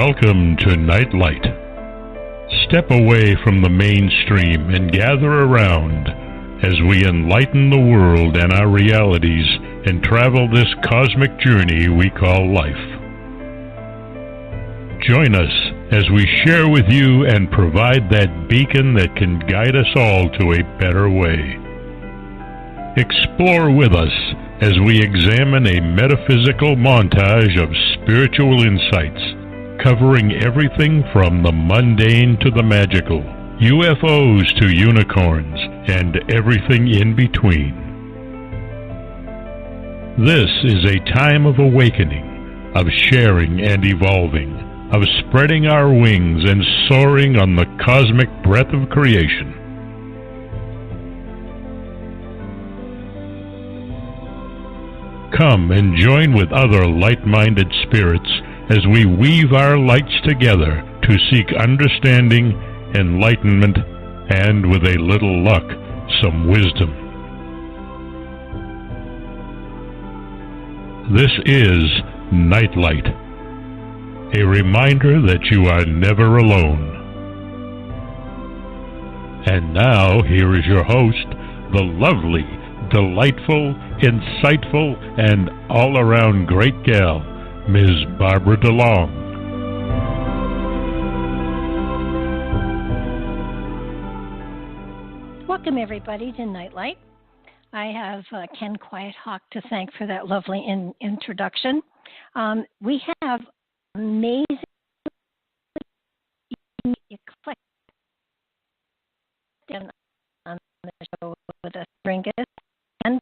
Welcome to Nightlight. Step away from the mainstream and gather around as we enlighten the world and our realities and travel this cosmic journey we call life. Join us as we share with you and provide that beacon that can guide us all to a better way. Explore with us as we examine a metaphysical montage of spiritual insights, covering everything from the mundane to the magical, UFOs to unicorns, and everything in between. This is a time of awakening, of sharing and evolving, of spreading our wings and soaring on the cosmic breath of creation. Come and join with other light-minded spirits as we weave our lights together to seek understanding, enlightenment, and, with a little luck, some wisdom. This is Nightlight, a reminder that you are never alone. And now, here is your host, the lovely, delightful, insightful, and all-around great gal, Ms. Barbara DeLong. Welcome, everybody, to Nightlight. I have Ken Quiethawk to thank for that lovely introduction. We have amazing eclectic on the show with us, Bringas, and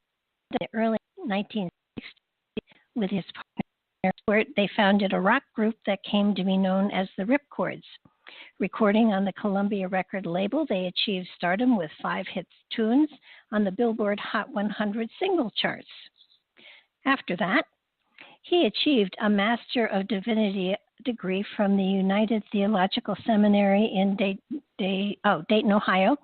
the early 1960s with his partner, where they founded a rock group that came to be known as the Ripcords. Recording on the Columbia record label, they achieved stardom with 5 hit tunes on the Billboard Hot 100 single charts. After that, he achieved a Master of Divinity degree from the United Theological Seminary in Dayton, Ohio,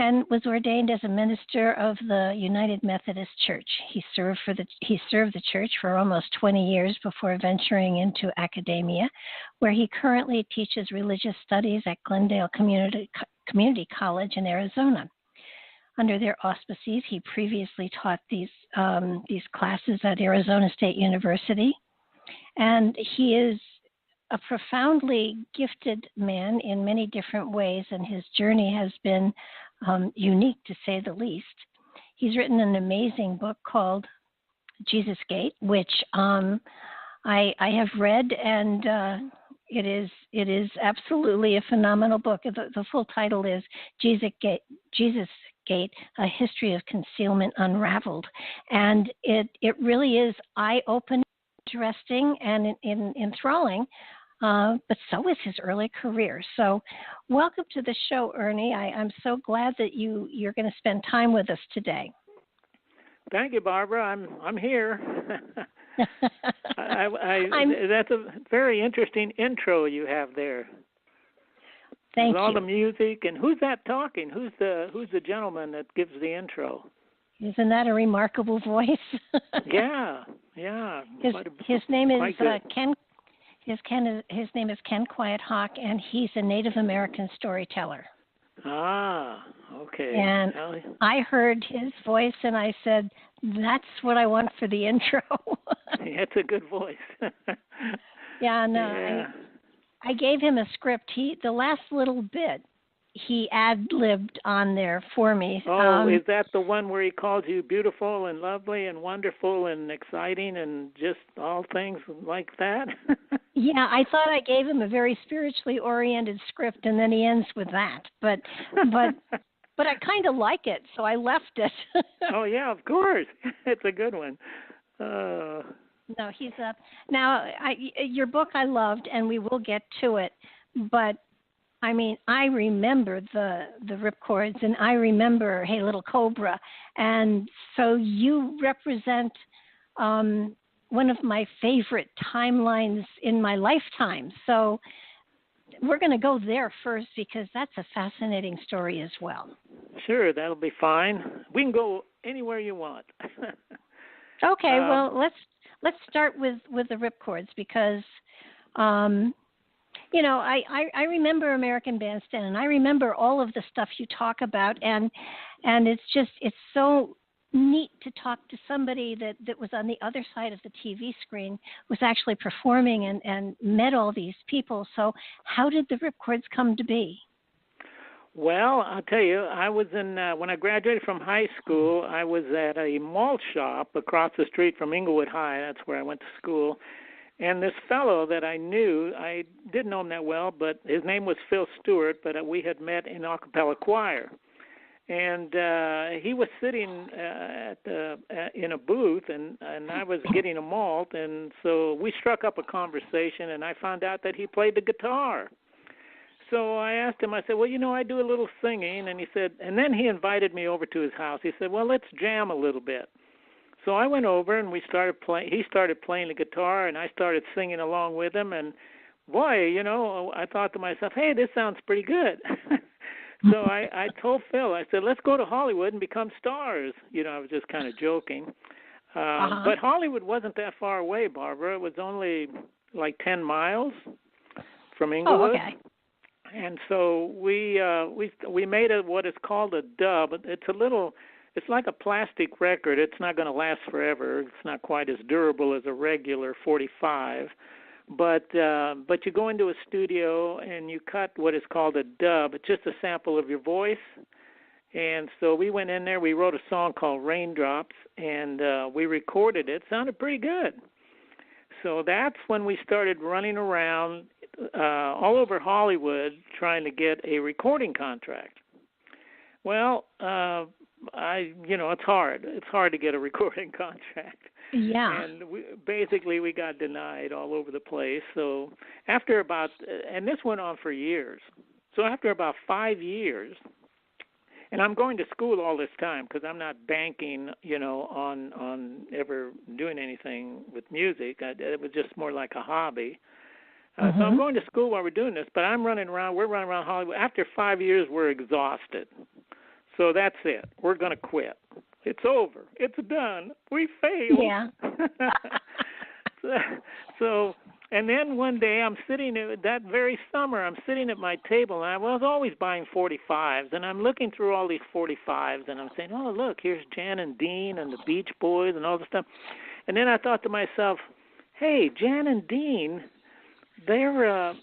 and was ordained as a minister of the United Methodist Church. He served the church for almost 20 years before venturing into academia, where he currently teaches religious studies at Glendale Community College in Arizona. Under their auspices, he previously taught these classes at Arizona State University, and he is a profoundly gifted man in many different ways, and his journey has been unique, to say the least. He's written an amazing book called Jesusgate, which I have read, and it is absolutely a phenomenal book. The full title is Jesusgate, A History of Concealment Unraveled, and it really is eye-opening, interesting, and enthralling. But so is his early career. So welcome to the show, Ernie. I'm so glad that you're going to spend time with us today. Thank you, Barbara. I'm here. That's a very interesting intro you have there. Thank with all you. The music, and who's that talking? Who's the gentleman that gives the intro? Isn't that a remarkable voice? Yeah. His name is Ken. His name is Ken Quiethawk, and he's a Native American storyteller. Ah, okay. And I heard his voice, and I said, "That's what I want for the intro." That's a good voice. Yeah, no. Yeah. I gave him a script. The last little bit, he ad-libbed on there for me. Oh, is that the one where he calls you beautiful and lovely and wonderful and exciting and just all things like that? Yeah, I thought I gave him a very spiritually oriented script, and then he ends with that. But I kind of like it, so I left it. Oh yeah, of course, it's a good one. No, he's your book I loved, and we will get to it. But I mean, I remember the Ripcords, and I remember Hey Little Cobra, and so you represent one of my favorite timelines in my lifetime. So we're going to go there first because that's a fascinating story as well. Sure, that'll be fine. We can go anywhere you want. Okay, well, let's start with the Ripcords because I remember American Bandstand, and I remember all of the stuff you talk about, and it's so neat to talk to somebody that was on the other side of the TV screen, was actually performing and met all these people. So how did the ripcords come to be? Well, I'll tell you, I was when I graduated from high school, I was at a malt shop across the street from Inglewood High. That's where I went to school. And this fellow that I knew, I didn't know him that well, but his name was Phil Stewart, but we had met in a cappella choir. And he was sitting in a booth, and I was getting a malt, and so we struck up a conversation, and I found out that he played the guitar. So I asked him, I said, well, I do a little singing, and he said, and then he invited me over to his house. He said, well, let's jam a little bit. So I went over, and we started playing. He started playing the guitar, and I started singing along with him, and boy, I thought to myself, hey, this sounds pretty good. So I told Phil, I said, let's go to Hollywood and become stars. I was just kind of joking. But Hollywood wasn't that far away, Barbara. It was only like 10 miles from Inglewood. Oh, okay. And so we made what is called a dub. It's like a plastic record. It's not going to last forever. It's not quite as durable as a regular 45. But you go into a studio and you cut what is called a dub. It's just a sample of your voice. And so we went in there. We wrote a song called Raindrops, and we recorded it. It sounded pretty good. So that's when we started running around all over Hollywood trying to get a recording contract. Well, it's hard. It's hard to get a recording contract. Yeah. And we got denied all over the place. So after and this went on for years. So after about 5 years, and I'm going to school all this time because I'm not banking, on ever doing anything with music. It was just more like a hobby. So I'm going to school while we're doing this, but we're running around Hollywood. After 5 years, we're exhausted. So that's it. We're going to quit. It's over. It's done. We failed. Yeah. So, and then one day that very summer, I'm sitting at my table, and I was always buying 45s, and I'm looking through all these 45s, and I'm saying, oh, look, here's Jan and Dean and the Beach Boys and all this stuff. And then I thought to myself, hey, Jan and Dean, they're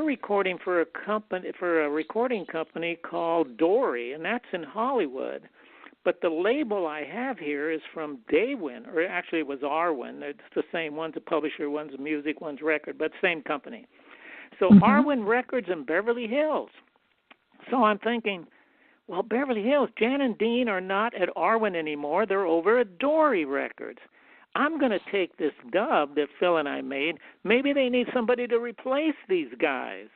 recording for a recording company called Dory, and that's in Hollywood. But the label I have here is from Daywin, or actually it was Arwen. It's the same. One's a publisher, one's a music, one's record, but same company. So Arwen Records in Beverly Hills. So I'm thinking, well, Beverly Hills, Jan and Dean are not at Arwen anymore. They're over at Dory Records. I'm going to take this dub that Phil and I made. Maybe they need somebody to replace these guys.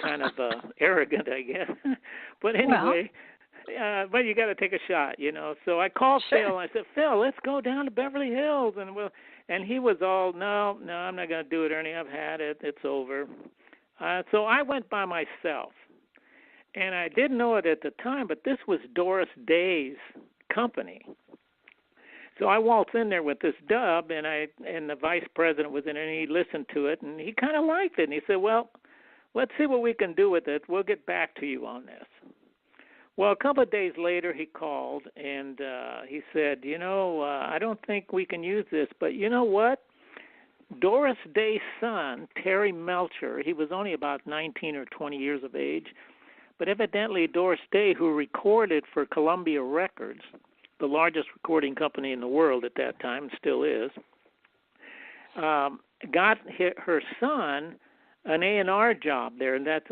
Kind of arrogant, I guess. But anyway, but you got to take a shot, So I called Phil and I said, Phil, let's go down to Beverly Hills. And he was all, no, I'm not going to do it, Ernie. I've had it. It's over. So I went by myself. And I didn't know it at the time, but this was Doris Day's company. So I waltzed in there with this dub, and the vice president was in it, and he listened to it, and he kind of liked it. And he said, well, let's see what we can do with it. We'll get back to you on this. Well, a couple of days later, he called, and he said, I don't think we can use this, but you know what? Doris Day's son, Terry Melcher, he was only about 19 or 20 years of age, but evidently Doris Day, who recorded for Columbia Records, the largest recording company in the world at that time, still is, got her son an A&R job there, and that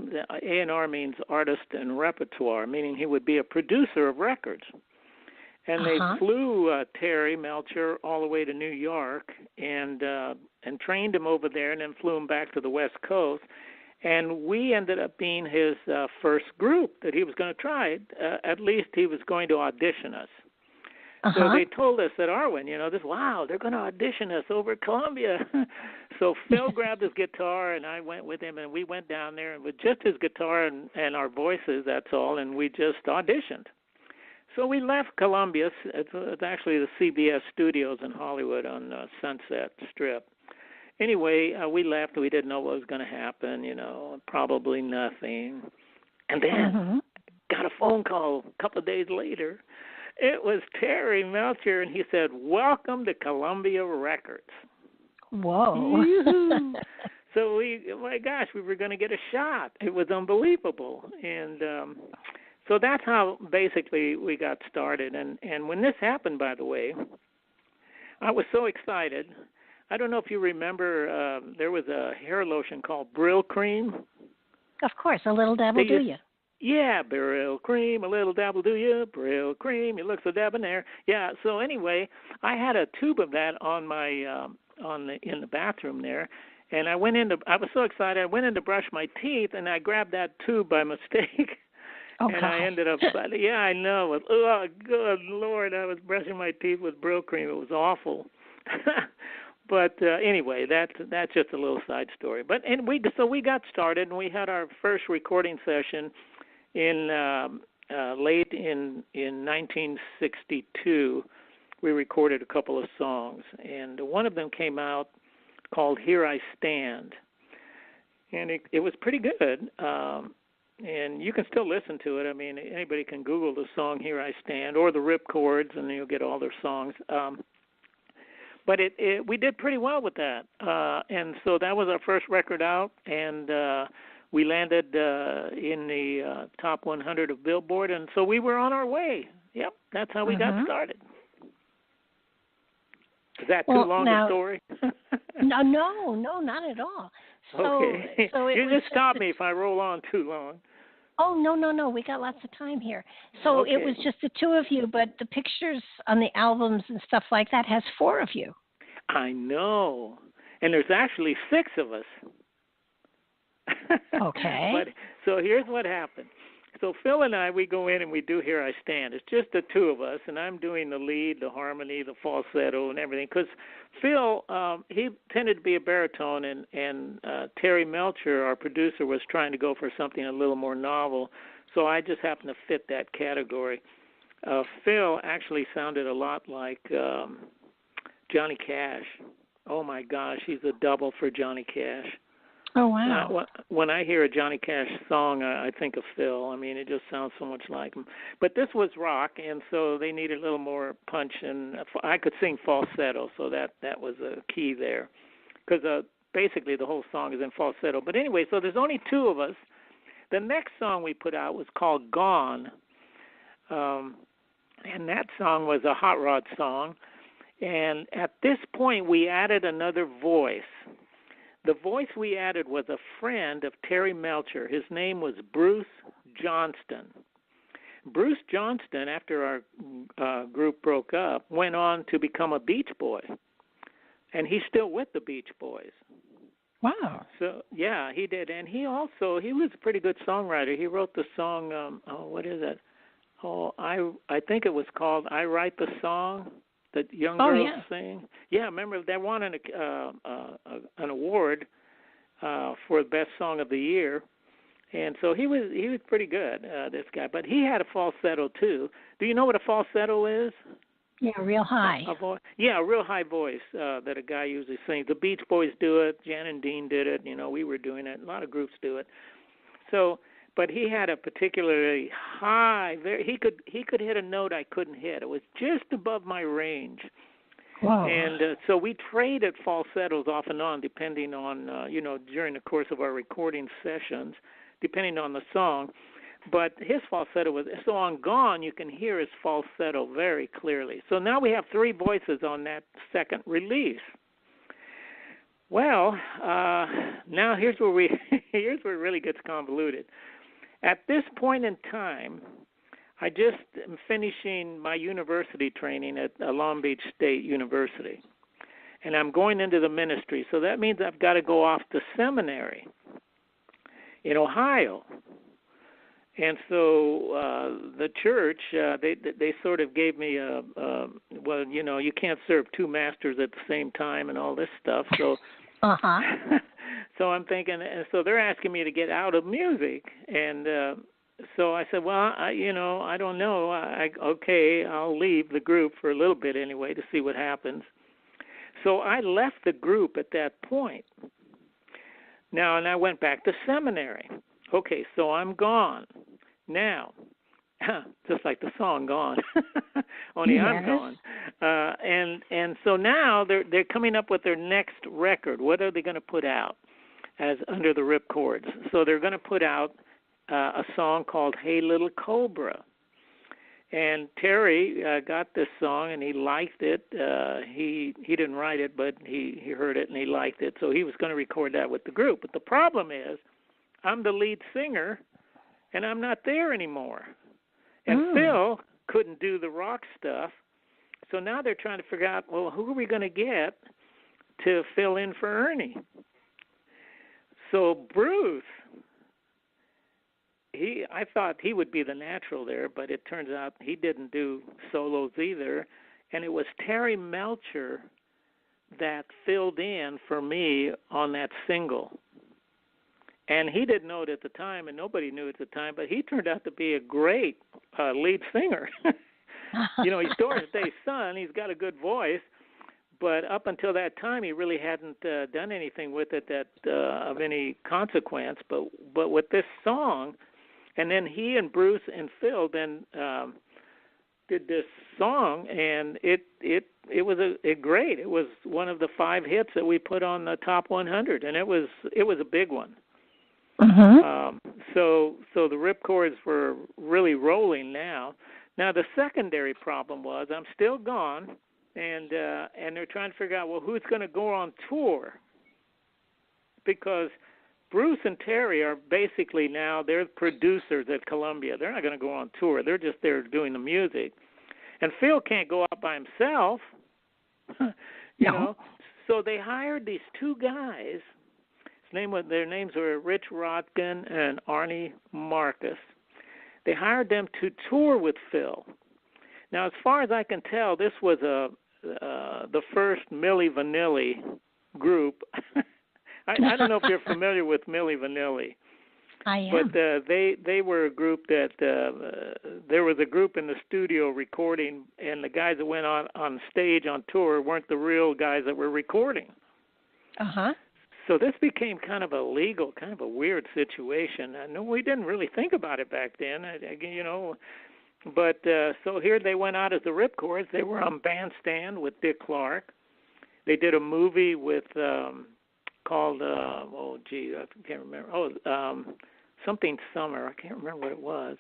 A&R means artist and repertoire, meaning he would be a producer of records. And they flew Terry Melcher all the way to New York and trained him over there, and then flew him back to the West Coast. And we ended up being his first group that he was going to try. At least he was going to audition us. So they told us at Arwen, they're going to audition us over at Columbia. So Phil grabbed his guitar, and I went with him, and we went down there and with just his guitar and our voices, that's all, and we just auditioned. So we left Columbia. It's actually the CBS studios in Hollywood on Sunset Strip. anyway, we left. We didn't know what was going to happen, probably nothing. And then got a phone call a couple of days later. It was Terry Melcher, and he said, "Welcome to Columbia Records." Whoa. So my gosh, we were going to get a shot. It was unbelievable. And so that's how basically we got started. And when this happened, by the way, I was so excited. I don't know if you remember, there was a hair lotion called Brill Cream. Of course, a little dabble do you. Yeah, Brill Cream, a little dabble do you, Brill Cream, you look so debonair. Yeah, so anyway, I had a tube of that on my in the bathroom there, and I was so excited, I went in to brush my teeth, and I grabbed that tube by mistake. Oh, and God. I ended up, yeah, I know. Oh, good Lord, I was brushing my teeth with Brill Cream. It was awful. But anyway, that's just a little side story. But so we got started, and we had our first recording session in late in 1962. We recorded a couple of songs, and one of them came out called "Here I Stand," and it was pretty good. And you can still listen to it. I mean, anybody can Google the song "Here I Stand" or the Rip Chords, and you'll get all their songs. But we did pretty well with that, and so that was our first record out, and we landed in the top 100 of Billboard, and so we were on our way. Yep, that's how we got started. Is that too long a story? No, not at all. So, okay. So you just stop me if I roll on too long. Oh, no. We got lots of time here. So okay. It was just the two of you, but the pictures on the albums and stuff like that has four of you. I know. And there's actually six of us. Okay. But so here's what happened. So Phil and I, we go in and we do "Here I Stand." It's just the two of us, and I'm doing the lead, the harmony, the falsetto, and everything. Because Phil, he tended to be a baritone, and Terry Melcher, our producer, was trying to go for something a little more novel. So I just happened to fit that category. Phil actually sounded a lot like Johnny Cash. Oh my gosh, he's a double for Johnny Cash. Oh, wow. When I hear a Johnny Cash song, I think of Phil. I mean, it just sounds so much like him. But this was rock, and so they needed a little more punch, and I could sing falsetto, so that was a key there. Because basically the whole song is in falsetto. But anyway, so there's only two of us. The next song we put out was called "Gone," and that song was a hot rod song. And at this point, we added another voice. The voice we added was a friend of Terry Melcher. His name was Bruce Johnston. Bruce Johnston, after our group broke up, went on to become a Beach Boy. And he's still with the Beach Boys. Wow. So, yeah, he did. And he was a pretty good songwriter. He wrote the song, what is it? I think it was called "I Write the Song" that young girls sing. Yeah, remember they won an award for the best song of the year, and so he was pretty good, this guy. But he had a falsetto too. Do you know what a falsetto is? Yeah, real high. A real high voice that a guy usually sings. The Beach Boys do it. Jan and Dean did it. We were doing it. A lot of groups do it. So. But he had a particularly high. He could hit a note I couldn't hit. It was just above my range. Wow. And so we traded falsettos off and on, depending on during the course of our recording sessions, depending on the song. But his falsetto was so on "Gone." You can hear his falsetto very clearly. So now we have three voices on that second release. Well, now here's where it really gets convoluted. At this point in time, I just am finishing my university training at Long Beach State University, and I'm going into the ministry. So that means I've got to go off to seminary in Ohio. And so the church, they sort of gave me you can't serve two masters at the same time and all this stuff. So. So I'm thinking, and so they're asking me to get out of music, and so I said, well, I don't know. Okay, I'll leave the group for a little bit anyway to see what happens. So I left the group at that point. Now, and I went back to seminary. Okay, so I'm gone. Now, just like the song Gone, only yes. I'm gone. And so now they're coming up with their next record. What are they going to put out as under the ripcords? So they're going to put out a song called Hey Little Cobra. And Terry got this song, and he liked it. He didn't write it, but he heard it, and he liked it. So he was going to record that with the group. But the problem is I'm the lead singer, and I'm not there anymore. And Phil couldn't do the rock stuff. So now they're trying to figure out, well, who are we going to get to fill in for Ernie? So Bruce, I thought he would be the natural there, but it turns out he didn't do solos either. And it was Terry Melcher that filled in for me on that single. And he didn't know it at the time, and nobody knew at the time, but he turned out to be a great lead singer. You know, he's Doris Day's son. He's got a good voice. But up until that time, he really hadn't done anything with it that of any consequence. But with this song, and then he and Bruce and Phil then did this song, and it was a great. It was one of the 5 hits that we put on the top 100, and it was a big one. Mm-hmm. So the ripcords were really rolling now. Now the secondary problem was I'm still gone, and they're trying to figure out, well, who's going to go on tour, because Bruce and Terry are basically now, they're producers at Columbia. They're not going to go on tour. They're just there doing the music. And Phil can't go out by himself, you know. So they hired these 2 guys. Their names were Rich Rodkin and Arnie Marcus. They hired them to tour with Phil. Now, as far as I can tell, this was the first Milli Vanilli group. I don't know if you're familiar with Milli Vanilli. I am. But they were a group that there was a group in the studio recording, and the guys that went on stage on tour weren't the real guys that were recording. Uh-huh. So this became kind of a weird situation. I know we didn't really think about it back then, you know. But so here they went out as the Ripcords. They were on Bandstand with Dick Clark. They did a movie with called I can't remember. Something Summer. I can't remember what it was.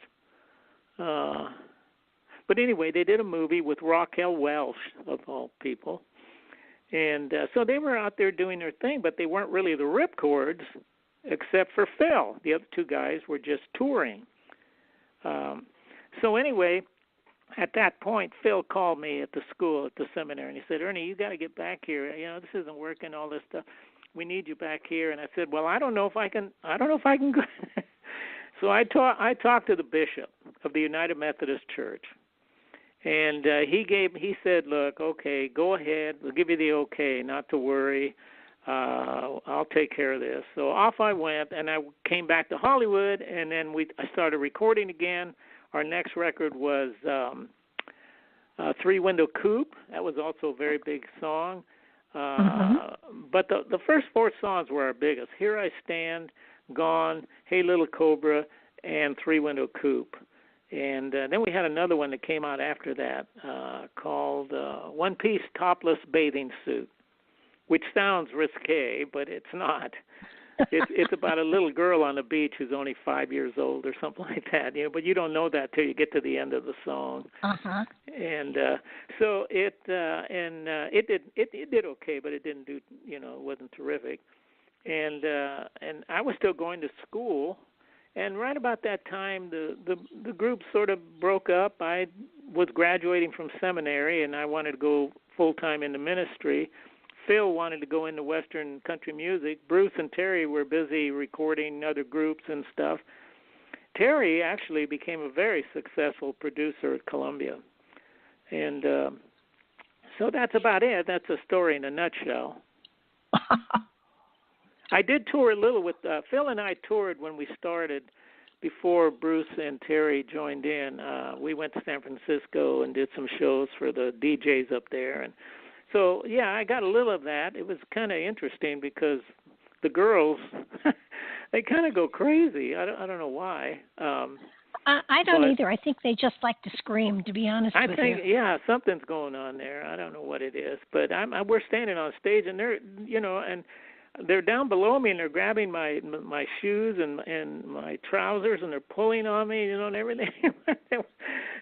But anyway, they did a movie with Raquel Welch, of all people. And so they were out there doing their thing, but they weren't really the Ripcords, except for Phil. The other 2 guys were just touring. So anyway, at that point, Phil called me at the school, at the seminary, and he said, Ernie, you got to get back here. You know, this isn't working, all this stuff. We need you back here. And I said, well, I don't know if I can go. So I talked to the bishop of the United Methodist Church. And he said, look, okay, go ahead. We'll give you the okay, not to worry. I'll take care of this. So off I went, and I came back to Hollywood, and then I started recording again. Our next record was Three Window Coupe. That was also a very big song. But the first 4 songs were our biggest. Here I Stand, Gone, Hey Little Cobra, and Three Window Coupe. And then we had another one that came out after that called One Piece Topless Bathing Suit, which sounds risque, but it's not. It's about a little girl on the beach who's only 5 years old or something like that, you know. But you don't know that till you get to the end of the song. And so it did okay, but it didn't do, you know, it wasn't terrific. And I was still going to school. And right about that time, the group sort of broke up. I was graduating from seminary, and I wanted to go full-time into ministry. Phil wanted to go into Western country music. Bruce and Terry were busy recording other groups and stuff. Terry actually became a very successful producer at Columbia. And so that's about it. That's a story in a nutshell. I did tour a little with Phil, and I toured when we started before Bruce and Terry joined in. We went to San Francisco and did some shows for the DJs up there, and So yeah, I got a little of that. It was kind of interesting because the girls, they kind of go crazy. I don't know why. I don't either. I think they just like to scream, to be honest with you. I think, yeah, something's going on there. I don't know what it is, but we're standing on stage, and they're, and they're down below me, and they're grabbing my shoes and my trousers, and they're pulling on me, and everything.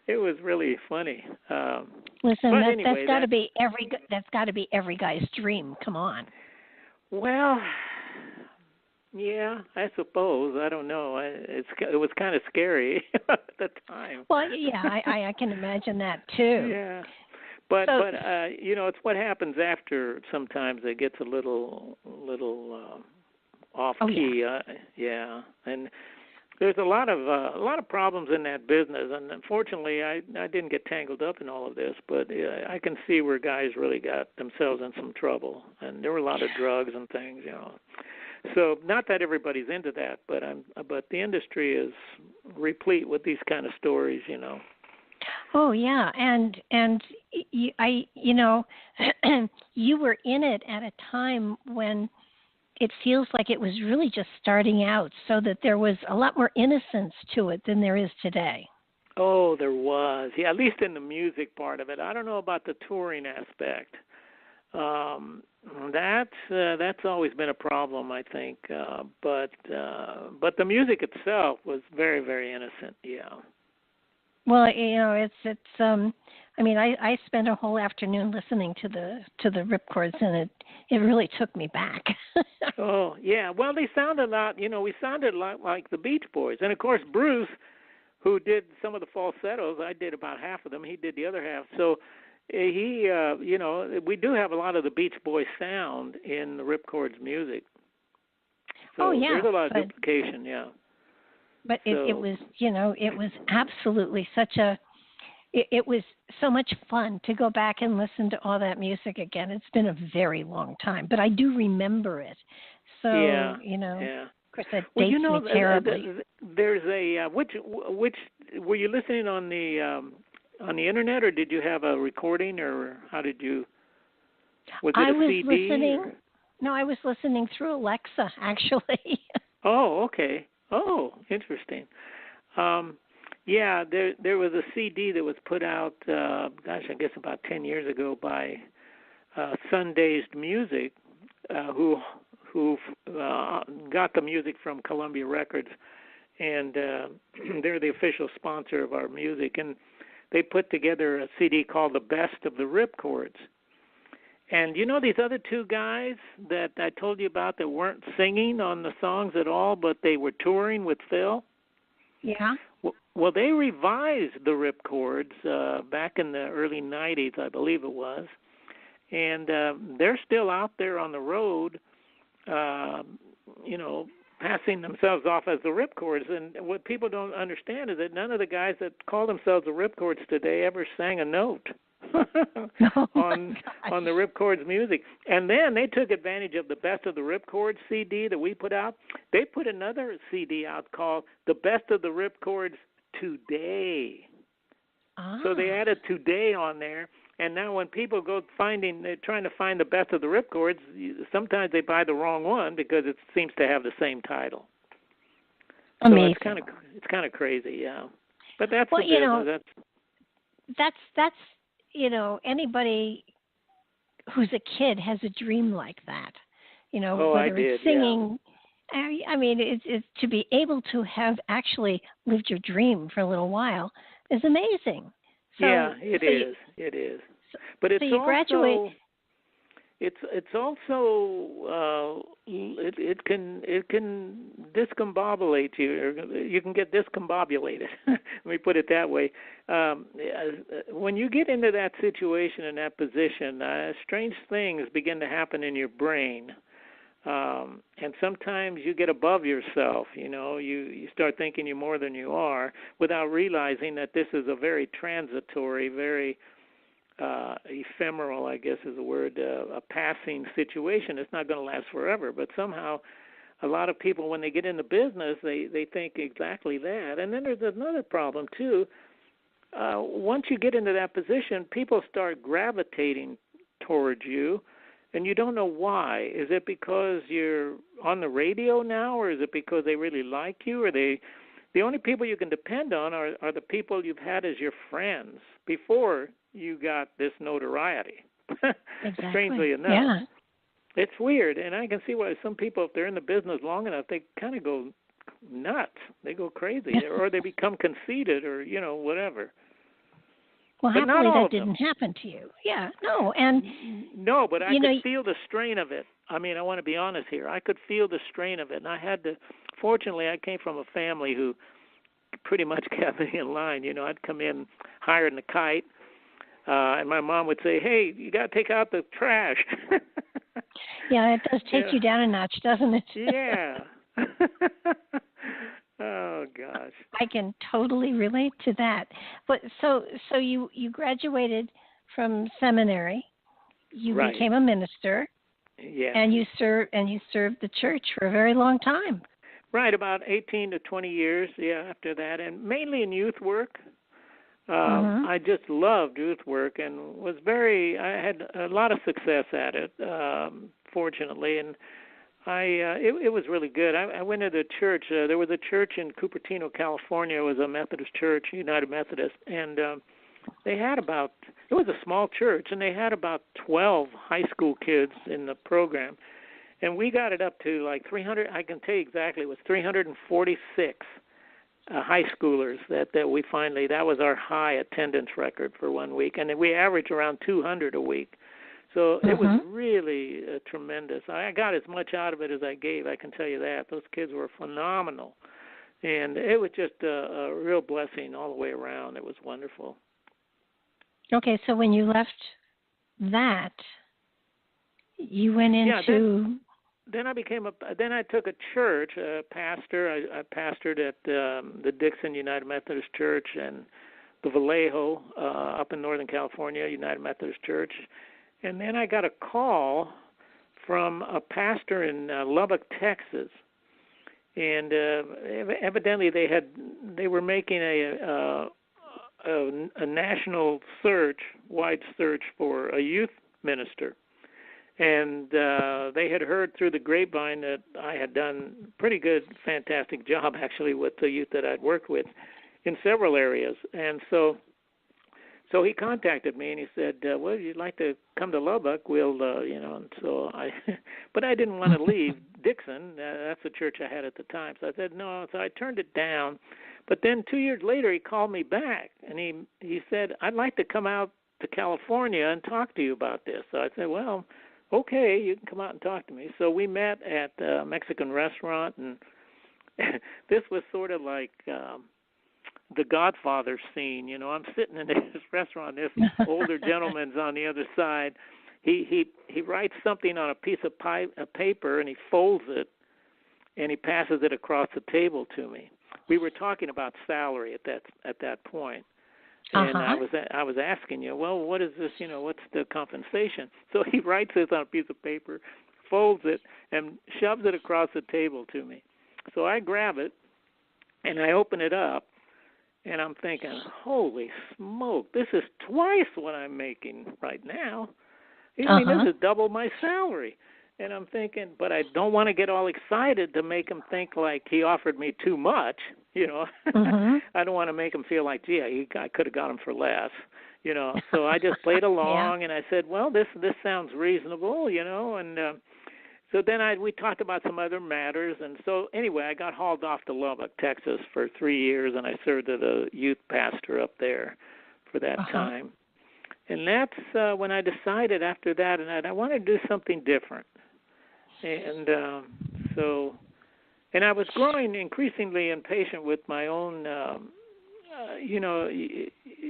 It was really funny. Listen, that's got to be every guy's dream. Come on. Well. Yeah, I suppose. I don't know. It was kind of scary at the time. Well, yeah, I can imagine that too. Yeah, but it's what happens after. Sometimes it gets a little off key. Yeah, and there's a lot of problems in that business. And unfortunately, I didn't get tangled up in all of this, but I can see where guys really got themselves in some trouble, and there were a lot of drugs and things, So not that everybody's into that, but the industry is replete with these kind of stories, Oh yeah, and you were in it at a time when it feels like it was really just starting out, so that there was a lot more innocence to it than there is today. Oh, there was. Yeah, at least in the music part of it. I don't know about the touring aspect. That's always been a problem, I think. But the music itself was very, very innocent. Yeah. Well, it's. I mean, I spent a whole afternoon listening to the ripcords, and it really took me back. Oh yeah. Well, they sounded a lot. We sounded a lot like the Beach Boys, and of course Bruce, who did some of the falsettos. I did about half of them. He did the other half. So. He, we do have a lot of the Beach Boys sound in the Ripcords music. So there's a lot of duplication, yeah. But it was, it was absolutely it was so much fun to go back and listen to all that music again. It's been a very long time, but I do remember it. So, yeah. Of course that dates me terribly. There's a, which, were you listening on the internet, or did you have a recording, or how did you? Was it a CD? Listening. No, I was listening through Alexa, actually. Oh, okay. Oh, interesting. Yeah, there was a CD that was put out, I guess about 10 years ago by Sundazed Music, who got the music from Columbia Records, and they're the official sponsor of our music, and they put together a CD called The Best of the Ripcords. And these other two guys that I told you about that weren't singing on the songs at all, but they were touring with Phil? Yeah. Well, they revised the Ripcords back in the early 90s, I believe it was. And they're still out there on the road, passing themselves off as the Ripcords. And what people don't understand is that none of the guys that call themselves the Ripcords today ever sang a note on the Ripcords music. And then they took advantage of the Best of the Ripcords CD that we put out. They put another CD out called The Best of the Ripcords Today. So they added Today on there. And now when people go they're trying to find the Best of the Ripcords, sometimes they buy the wrong one because it seems to have the same title. Amazing. So it's kind of crazy, yeah. But that's the business. That's anybody who's a kid has a dream like that. Whether it's singing. Yeah. I mean, it's to be able to have actually lived your dream for a little while is amazing. So, yeah, it is. It is. But it's also graduate. It's also it can discombobulate you, or you can get discombobulated. Let me put it that way. When you get into that situation and that position, strange things begin to happen in your brain. And sometimes you get above yourself, you start thinking you're more than you are without realizing that this is a very transitory, very ephemeral, I guess is the word, a passing situation. It's not going to last forever, but somehow a lot of people, when they get into business, they think exactly that. And then there's another problem, too. Once you get into that position, people start gravitating towards you, and you don't know why. Is it because you're on the radio now, or is it because they really like you? Or the only people you can depend on are the people you've had as your friends before you got this notoriety. Exactly. Strangely enough. Yeah. It's weird, and I can see why some people, if they're in the business long enough, they kind of go nuts. They go crazy, or they become conceited, or whatever. Well, but happily not all that of them. didn't happen to you. Yeah, no, and no, but I could feel the strain of it. I mean, I want to be honest here. I could feel the strain of it, and I had to. Fortunately, I came from a family who pretty much kept me in line. I'd come in higher than a kite, and my mom would say, "Hey, you got to take out the trash." Yeah, it does take you down a notch, doesn't it? Yeah. Oh gosh. I can totally relate to that. But so you graduated from seminary, you right. became a minister, yes. and you served the church for a very long time. Right, about 18 to 20 years, after that, and mainly in youth work. I just loved youth work and I had a lot of success at it, fortunately, and it was really good. I went to the church. There was a church in Cupertino, California. It was a Methodist church, United Methodist, and it was a small church, and they had about 12 high school kids in the program, and we got it up to like 300. I can tell you exactly, it was 346 high schoolers that was our high attendance record for 1 week, and we averaged around 200 a week. So it was really tremendous. I got as much out of it as I gave, I can tell you that. Those kids were phenomenal. And it was just a real blessing all the way around. It was wonderful. Okay, so when you left that, you went into... Then I took a church, a pastor. I pastored at the Dixon United Methodist Church and the Vallejo up in Northern California, United Methodist Church. And then I got a call from a pastor in Lubbock, Texas, and evidently they were making a national wide search for a youth minister, and they had heard through the grapevine that I had done pretty good, fantastic job actually with the youth that I'd worked with in several areas, and so he contacted me and he said, well, if you'd like to come to Lubbock, we'll, and so but I didn't want to leave Dixon. That's the church I had at the time. So I said, no, so I turned it down. But then 2 years later, he called me back and he said, I'd like to come out to California and talk to you about this. So I said, well, okay, you can come out and talk to me. So we met at a Mexican restaurant, and this was sort of like, the Godfather scene, I'm sitting in this restaurant. This older gentleman's on the other side. He writes something on a piece of paper and he folds it and he passes it across the table to me. We were talking about salary at that point, and I was asking well, what is this? What's the compensation? So he writes this on a piece of paper, folds it, and shoves it across the table to me. So I grab it and I open it up. And I'm thinking, holy smoke, this is twice what I'm making right now. I mean, this is double my salary. And I'm thinking, but I don't want to get all excited to make him think like he offered me too much, I don't want to make him feel like, gee, I could have got him for less, So I just played along, and I said, well, this sounds reasonable, and so then we talked about some other matters, and so anyway, I got hauled off to Lubbock, Texas for 3 years, and I served as a youth pastor up there for that time. And that's when I decided after that, and I wanted to do something different. And and I was growing increasingly impatient with my own,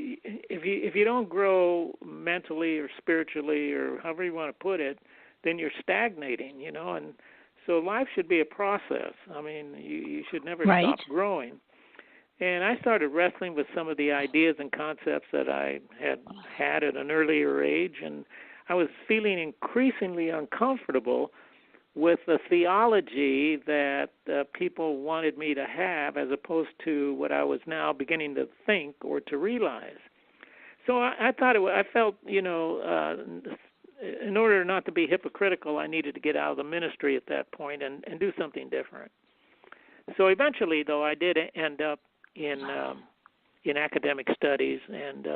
if you don't grow mentally or spiritually or however you want to put it, then you're stagnating, and so life should be a process. I mean, you should never stop growing. And I started wrestling with some of the ideas and concepts that I had at an earlier age, and I was feeling increasingly uncomfortable with the theology that people wanted me to have as opposed to what I was now beginning to think or to realize. So I thought I felt, in order not to be hypocritical, I needed to get out of the ministry at that point and do something different. So eventually, though, I did end up in academic studies, and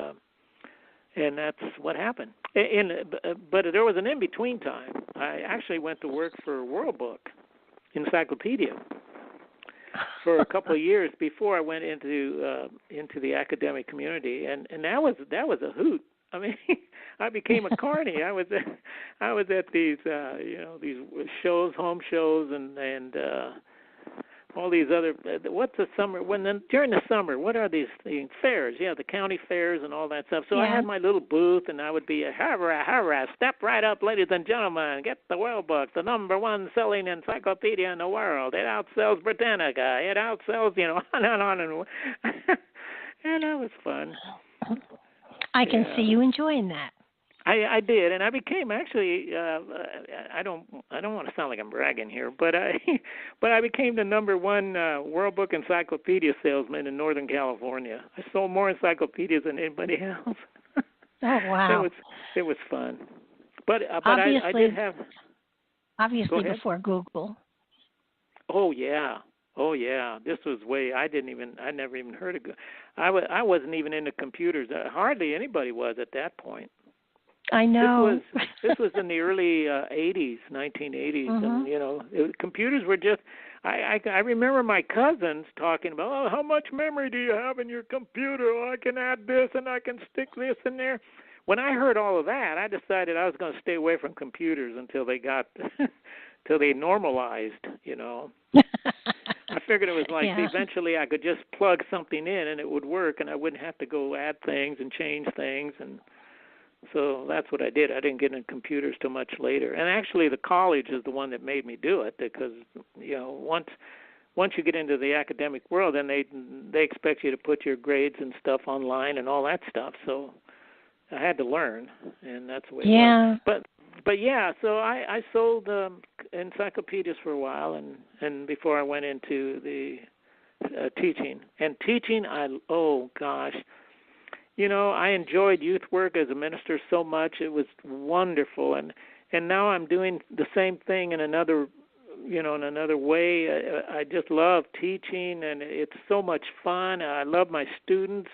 that's what happened. But there was an in-between time. I actually went to work for World Book Encyclopedia for a couple of years before I went into the academic community, and that was a hoot. I mean, I became a carny. I was at these these shows, home shows, and all these other. What's the summer? During the summer, what are these things? Fairs? Yeah, the county fairs and all that stuff. So I had my little booth, and I would be hurrah, step right up, ladies and gentlemen, get the World Book, the #1 selling encyclopedia in the world. It outsells Britannica. It outsells, on and on and and that was fun. I can see you enjoying that. I did, and I became actually. I don't want to sound like I'm bragging here, but I became the #1 World Book Encyclopedia salesman in Northern California. I sold more encyclopedias than anybody else. Oh wow! It was fun, but I did have. Obviously, before Google. Oh yeah. This was I never even heard of Google. I wasn't even into computers. Hardly anybody was at that point. I know. This was in the early 80s, 1980s, and computers were just. I remember my cousins talking about, oh, how much memory do you have in your computer? Oh, I can add this and I can stick this in there. When I heard all of that, I decided I was going to stay away from computers until they got, till they normalized. I figured it was like eventually I could just plug something in and it would work, and I wouldn't have to go add things and change things, and so that's what I did. I didn't get into computers till much later. And actually the college is the one that made me do it, because, once you get into the academic world, then they expect you to put your grades and stuff online and all that stuff. So I had to learn, and that's the way it was. But yeah, so I sold encyclopedias for a while, and before I went into the teaching. And teaching, oh gosh. I enjoyed youth work as a minister so much. It was wonderful, and now I'm doing the same thing in another way. I just love teaching, and it's so much fun. I love my students.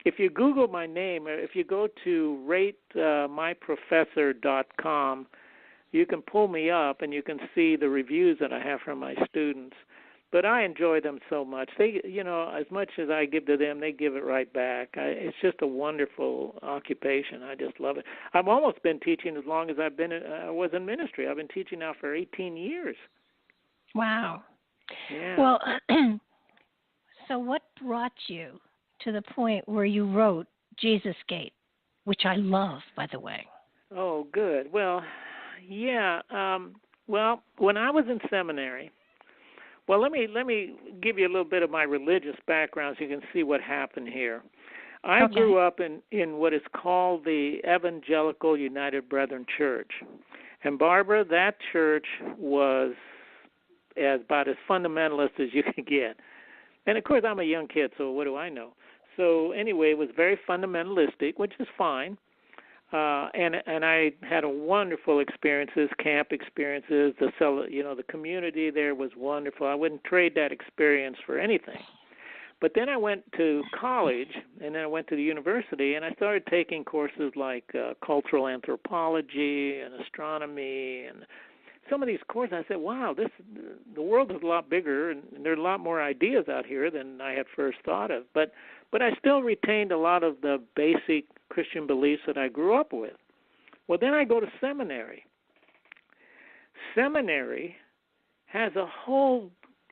If you Google my name, or if you go to ratemyprofessor.com, you can pull me up and you can see the reviews that I have from my students. But I enjoy them so much. They, as much as I give to them, they give it right back. It's just a wonderful occupation. I just love it. I've almost been teaching as long as I was in ministry. I've been teaching now for 18 years. Wow. Yeah. Well, so what brought you to the point where you wrote Jesusgate, which I love, by the way? Oh, good. Well, yeah. When I was in seminary. Well, let me give you a little bit of my religious background so you can see what happened here. I grew up in what is called the Evangelical United Brethren Church. And Barbara, that church was about as fundamentalist as you could get. And, of course, I'm a young kid, so what do I know? So, anyway, it was very fundamentalistic, which is fine. And I had a wonderful experiences, camp experiences. The community there was wonderful. I wouldn't trade that experience for anything. But then I went to college, and then I went to the university, and I started taking courses like cultural anthropology and astronomy, and some of these courses. I said, wow, the world is a lot bigger, and there are a lot more ideas out here than I had first thought of. But I still retained a lot of the basic Christian beliefs that I grew up with. Well, then I go to seminary. Seminary has a whole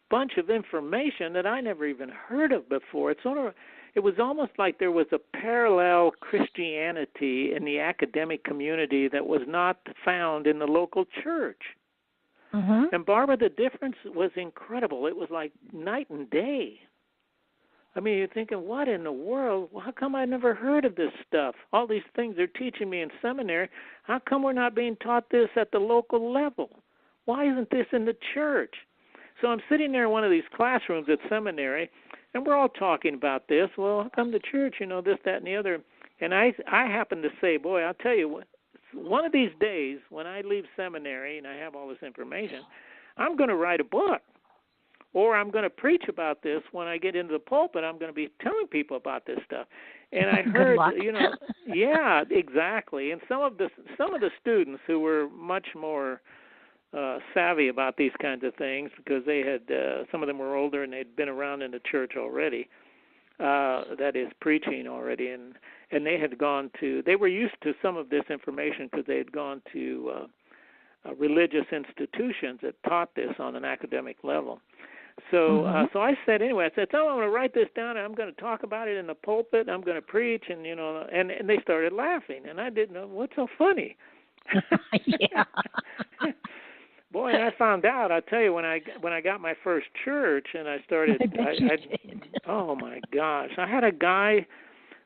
bunch of information that I never even heard of before. It was almost like there was a parallel Christianity in the academic community that was not found in the local church. Mm-hmm. And Barbara, the difference was incredible. It was like night and day. I mean, you're thinking, what in the world? Well, how come I never heard of this stuff? All these things they're teaching me in seminary, how come we're not being taught this at the local level? Why isn't this in the church? So I'm sitting there in one of these classrooms at seminary, and we're all talking about this. Well, how come the church, this, that, and the other? And I happen to say, boy, I'll tell you what, one of these days when I leave seminary and I have all this information, I'm going to write a book. Or I'm going to preach about this when I get into the pulpit. I'm going to be telling people about this stuff. And I heard, yeah, exactly. And some of the students who were much more savvy about these kinds of things, because they had some of them were older and they'd been around in the church already, that is preaching already, and they had they were used to some of this information because they had gone to religious institutions that taught this on an academic level. So so I said, anyway, I said, I'm going to write this down, and I'm going to talk about it in the pulpit, I'm going to preach, and, and they started laughing, and I didn't know, what's so funny? Yeah. Boy, and I found out, I'll tell you, when I got my first church, and I started, oh, my gosh, I had a guy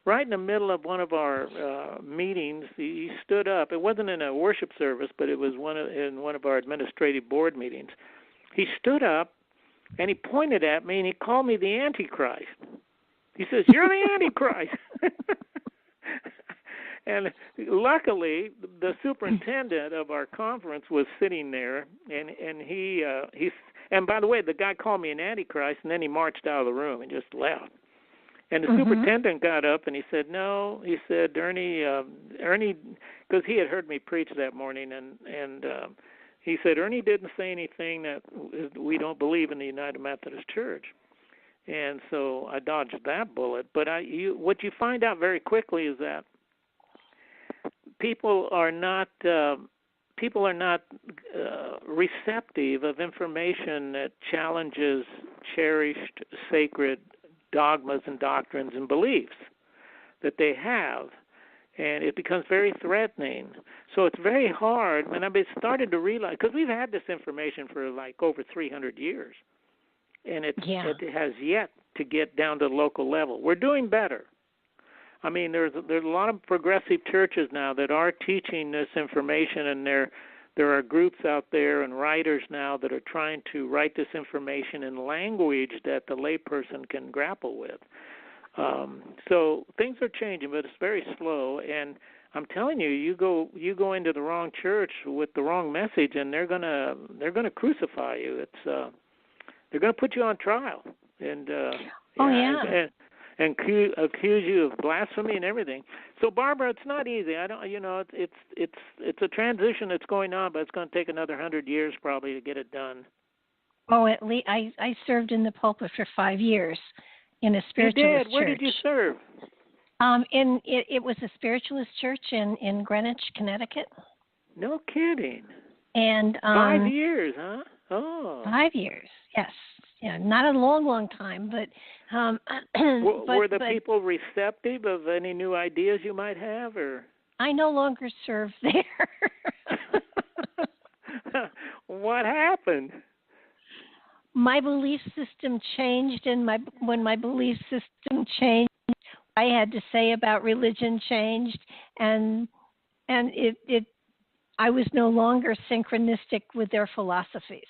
right in the middle of one of our meetings. He stood up. It wasn't in a worship service, but it was in one of our administrative board meetings. He stood up, and he pointed at me, and he called me the Antichrist. He says, "You're the Antichrist." And luckily, the superintendent of our conference was sitting there, and he and by the way, the guy called me an Antichrist, and then he marched out of the room and just left. And the superintendent got up and he said, "No," he said, Ernie, because he had heard me preach that morning, and he said, "Ernie didn't say anything that we don't believe in the United Methodist Church." And so I dodged that bullet. But what you find out very quickly is that people are not receptive of information that challenges cherished sacred dogmas and doctrines and beliefs that they have, and it becomes very threatening. So it's very hard, and I've started to realize, because we've had this information for like over 300 years, and it has yet to get down to the local level. We're doing better. I mean, there's a lot of progressive churches now that are teaching this information, and there are groups out there and writers now that are trying to write this information in language that the layperson can grapple with. So things are changing, but it's very slow. And I'm telling you, you go into the wrong church with the wrong message, and they're gonna crucify you. They're gonna put you on trial, and and accuse you of blasphemy and everything. So, Barbara, it's not easy. It's a transition that's going on, but it's going to take another 100 years probably to get it done. Oh, at least I served in the pulpit for 5 years in a spiritualist church. Where did you serve? It was a spiritualist church in Greenwich, Connecticut. No kidding. And 5 years, huh? Oh. 5 years, yes. Yeah, not a long time, but were the people receptive of any new ideas you might have, or? I no longer serve there. What happened? My belief system changed, and when my belief system changed, what I had to say about religion changed, and I was no longer synchronistic with their philosophies.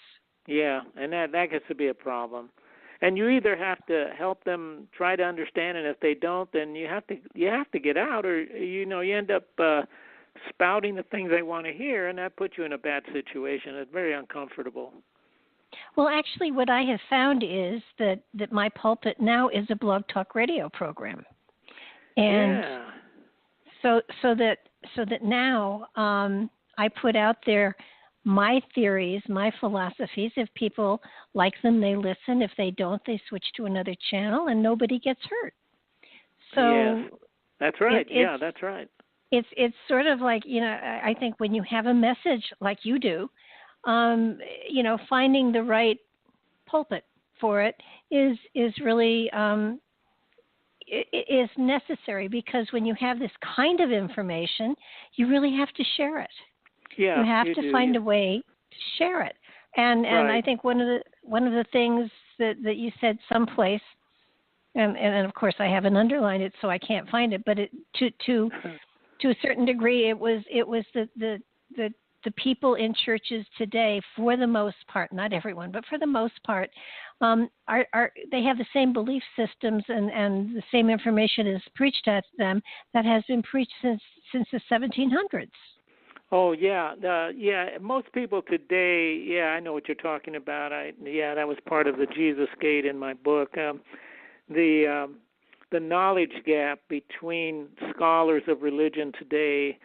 Yeah, and that gets to be a problem. And you either have to help them try to understand, and if they don't, then you have to get out, or you end up spouting the things they want to hear, and that puts you in a bad situation. It's very uncomfortable. Well, actually, what I have found is that my pulpit now is a blog talk radio program, and so that now I put out there my theories, my philosophies. If people like them, they listen. If they don't, they switch to another channel, and nobody gets hurt. So that's right. That's right. It's sort of like, I think when you have a message like you do, finding the right pulpit for it is really is necessary, because when you have this kind of information, you really have to share it. Yeah, you have to find a way to share it, and I think one of the things that you said someplace, and of course I haven't underlined it, so I can't find it, but to a certain degree, it was the people in churches today, for the most part, not everyone, but for the most part, they have the same belief systems and the same information is preached at them that has been preached since the 1700s. Oh yeah, most people today, I know what you're talking about. That was part of the Jesusgate in my book. The knowledge gap between scholars of religion today,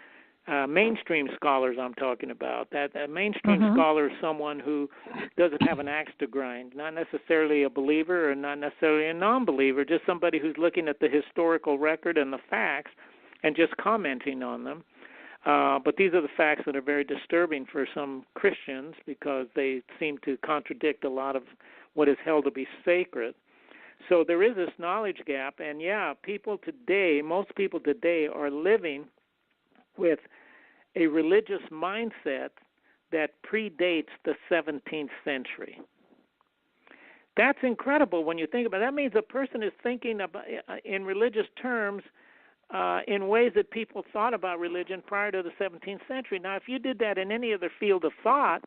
mainstream scholars I'm talking about. That a mainstream scholar is someone who doesn't have an axe to grind, not necessarily a believer or not necessarily a non-believer, just somebody who's looking at the historical record and the facts and just commenting on them. But these are the facts that are very disturbing for some Christians because they seem to contradict a lot of what is held to be sacred. So there is this knowledge gap, and most people today are living with a religious mindset that predates the 17th century. That's incredible when you think about it. That means a person is thinking about, in religious terms in ways that people thought about religion prior to the 17th century. Now, if you did that in any other field of thought,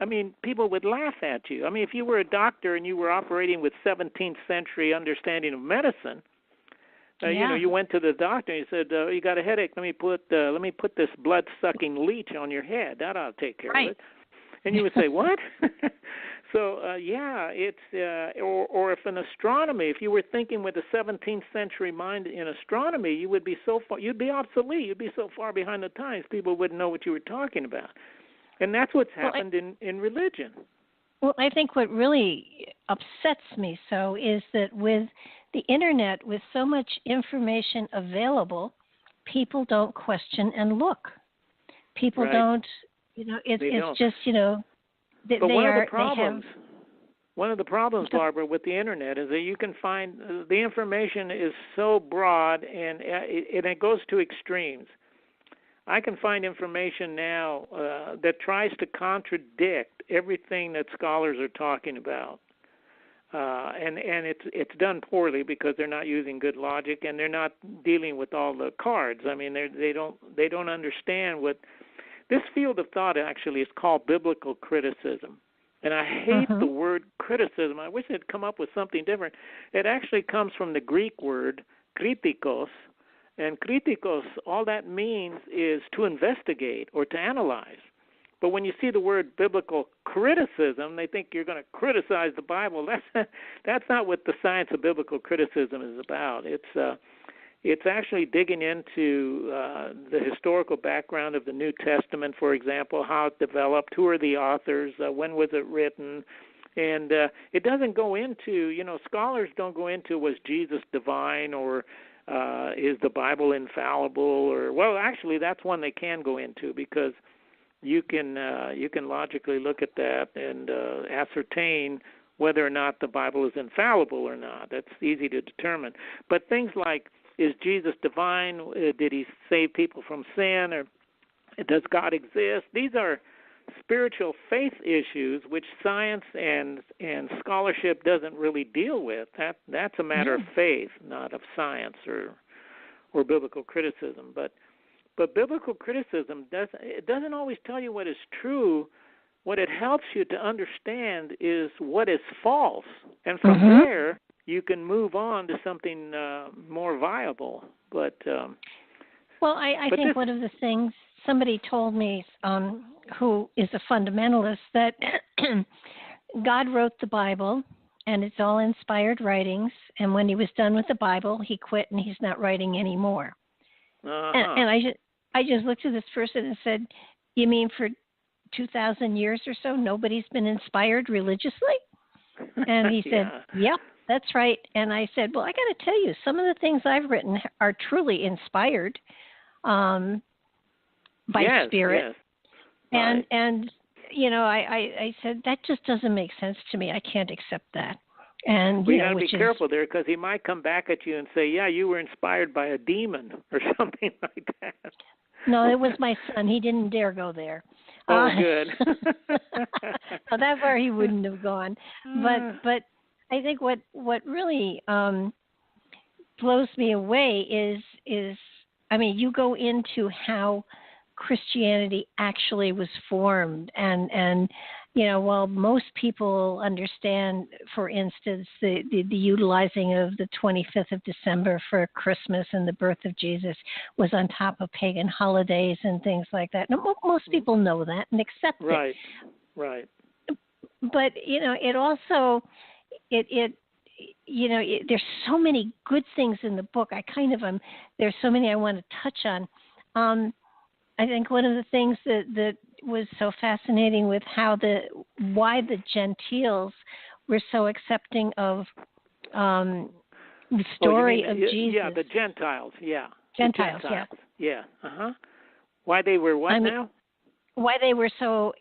I mean, people would laugh at you. I mean, if you were a doctor and you were operating with 17th century understanding of medicine, you went to the doctor and you said, "You got a headache? Let me put this blood-sucking leech on your head. That ought to take care of it." And you would say, "What?" So it's or if in astronomy, if you were thinking with a 17th century mind in astronomy, you'd be obsolete. You'd be so far behind the times, people wouldn't know what you were talking about. And that's what's happened in religion. Well, I think what really upsets me is that with the internet, with so much information available, people don't question and look. People don't, it's just, But one of the problems, Barbara, with the internet is that you can find the information is so broad and it goes to extremes. I can find information now that tries to contradict everything that scholars are talking about, and it's done poorly because they're not using good logic and they're not dealing with all the cards. I mean, they don't understand what this field of thought actually is called biblical criticism. And I hate the word criticism. I wish they'd come up with something different. It actually comes from the Greek word kritikos. And kritikos, all that means is to investigate or to analyze. But when you see the word biblical criticism, they think you're going to criticize the Bible. That's not what the science of biblical criticism is about. It's actually digging into the historical background of the New Testament, for example, how it developed, who are the authors, when was it written. And it doesn't go into, scholars don't go into was Jesus divine or is the Bible infallible? Or well, actually, that's one they can go into because you can logically look at that and ascertain whether or not the Bible is infallible or not. That's easy to determine. But things like, is Jesus divine? Did he save people from sin? Or does God exist? These are spiritual faith issues which science and scholarship doesn't really deal with. That's a matter of faith, not of science or biblical criticism. But biblical criticism doesn't always tell you what is true. What it helps you to understand is what is false, and from there you can move on to something more viable. But I think one of the things somebody told me, who is a fundamentalist, that God wrote the Bible, and it's all inspired writings. And when he was done with the Bible, he quit, and he's not writing anymore. And I just looked at this person and said, "You mean for 2,000 years or so, nobody's been inspired religiously?" And he said, "Yep, that's right." And I said, "Well, I got to tell you, some of the things I've written are truly inspired by Spirit." Yes. And I said, that just doesn't make sense to me. I can't accept that. And you got to be careful there, because he might come back at you and say, "Yeah, you were inspired by a demon," or something like that. No, it was my son. He didn't dare go there. Oh, good. So that's where he wouldn't have gone. But I think what really blows me away is you go into how Christianity actually was formed and while most people understand, for instance, the utilizing of the 25th of December for Christmas and the birth of Jesus was on top of pagan holidays and things like that. Now, most people know that and accept it. Right. But, it also, there's so many good things in the book. There's so many I want to touch on. I think one of the things that was so fascinating with why the Gentiles were so accepting of the story of Jesus. Yeah, the Gentiles. Yeah. Gentiles. Yeah. Why they were what now? Why they were so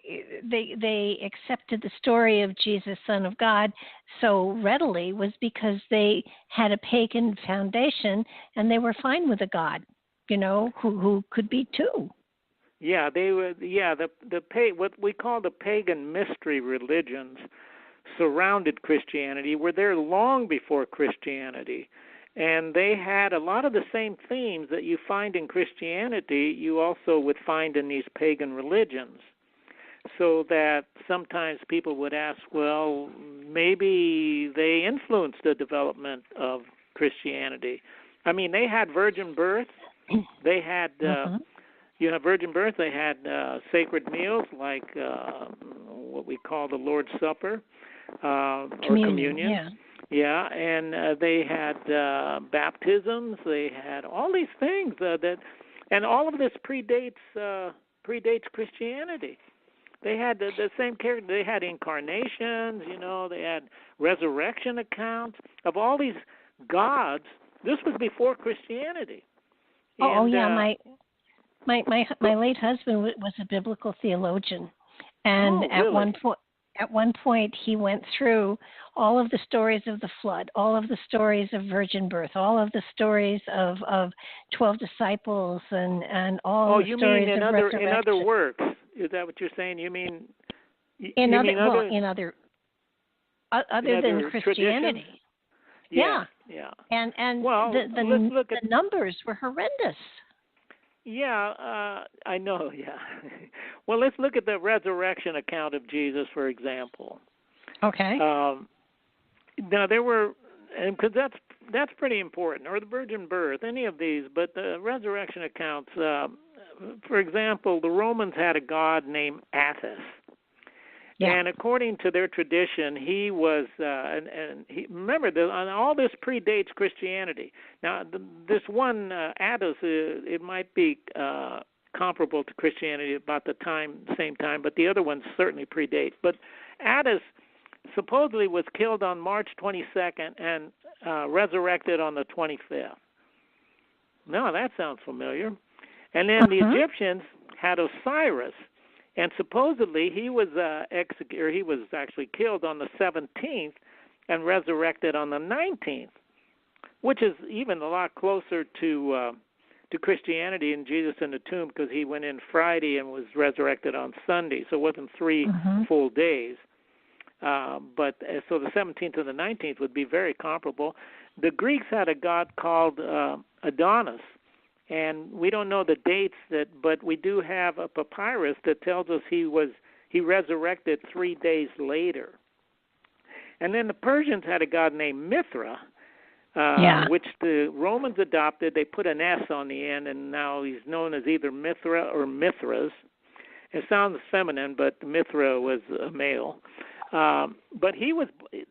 they accepted the story of Jesus, Son of God, so readily was because they had a pagan foundation and they were fine with a God, who could be too. Yeah, they were. Yeah, what we call the pagan mystery religions surrounded Christianity. Were there long before Christianity, and they had a lot of the same themes that you find in Christianity. You also would find in these pagan religions. So that sometimes people would ask, well, maybe they influenced the development of Christianity. I mean, they had virgin birth. They had. Virgin birth, they had sacred meals like what we call the Lord's Supper or communion. Yeah, and they had baptisms. They had all these things and all of this predates Christianity. They had the same character. They had incarnations. They had resurrection accounts of all these gods. This was before Christianity. My late husband was a biblical theologian, and at one point he went through all of the stories of the flood, all of the stories of virgin birth, all of the stories of 12 disciples, and all the stories of resurrection. In other works? Is that what you're saying? You mean other than Christianity? Yeah. And the numbers were horrendous. Yeah, I know, yeah. Well, let's look at the resurrection account of Jesus, for example. Okay. Now, there were, because that's pretty important, or the virgin birth, any of these, but the resurrection accounts, for example, the Romans had a god named Attis. Yeah. And according to their tradition, he was, remember, all this predates Christianity. Now, this one, Attis, it might be comparable to Christianity about the same time, but the other ones certainly predate. But Attis supposedly was killed on March 22nd and resurrected on the 25th. No, that sounds familiar. And then the Egyptians had Osiris. And supposedly he was he was actually killed on the 17th and resurrected on the 19th, which is even a lot closer to Christianity and Jesus in the tomb, because he went in Friday and was resurrected on Sunday, so it wasn't 3 full days. But so the 17th and the 19th would be very comparable. The Greeks had a god called Adonis. And we don't know the dates but we do have a papyrus that tells us he resurrected 3 days later. And then the Persians had a god named Mithra, which the Romans adopted. They put an S on the end, and now he's known as either Mithra or Mithras. It sounds feminine, but Mithra was a male. But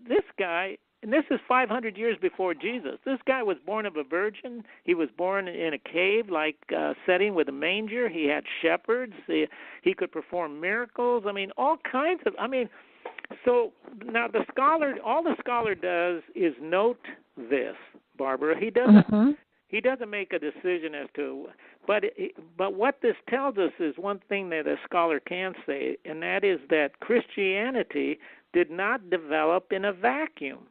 this guy. And this is 500 years before Jesus. This guy was born of a virgin. He was born in a cave-like setting with a manger. He had shepherds. He could perform miracles. I mean, all kinds of. So now all the scholar does is note this, Barbara. He doesn't. He doesn't make a decision as to. But what this tells us is one thing that a scholar can say, and that is that Christianity did not develop in a vacuum.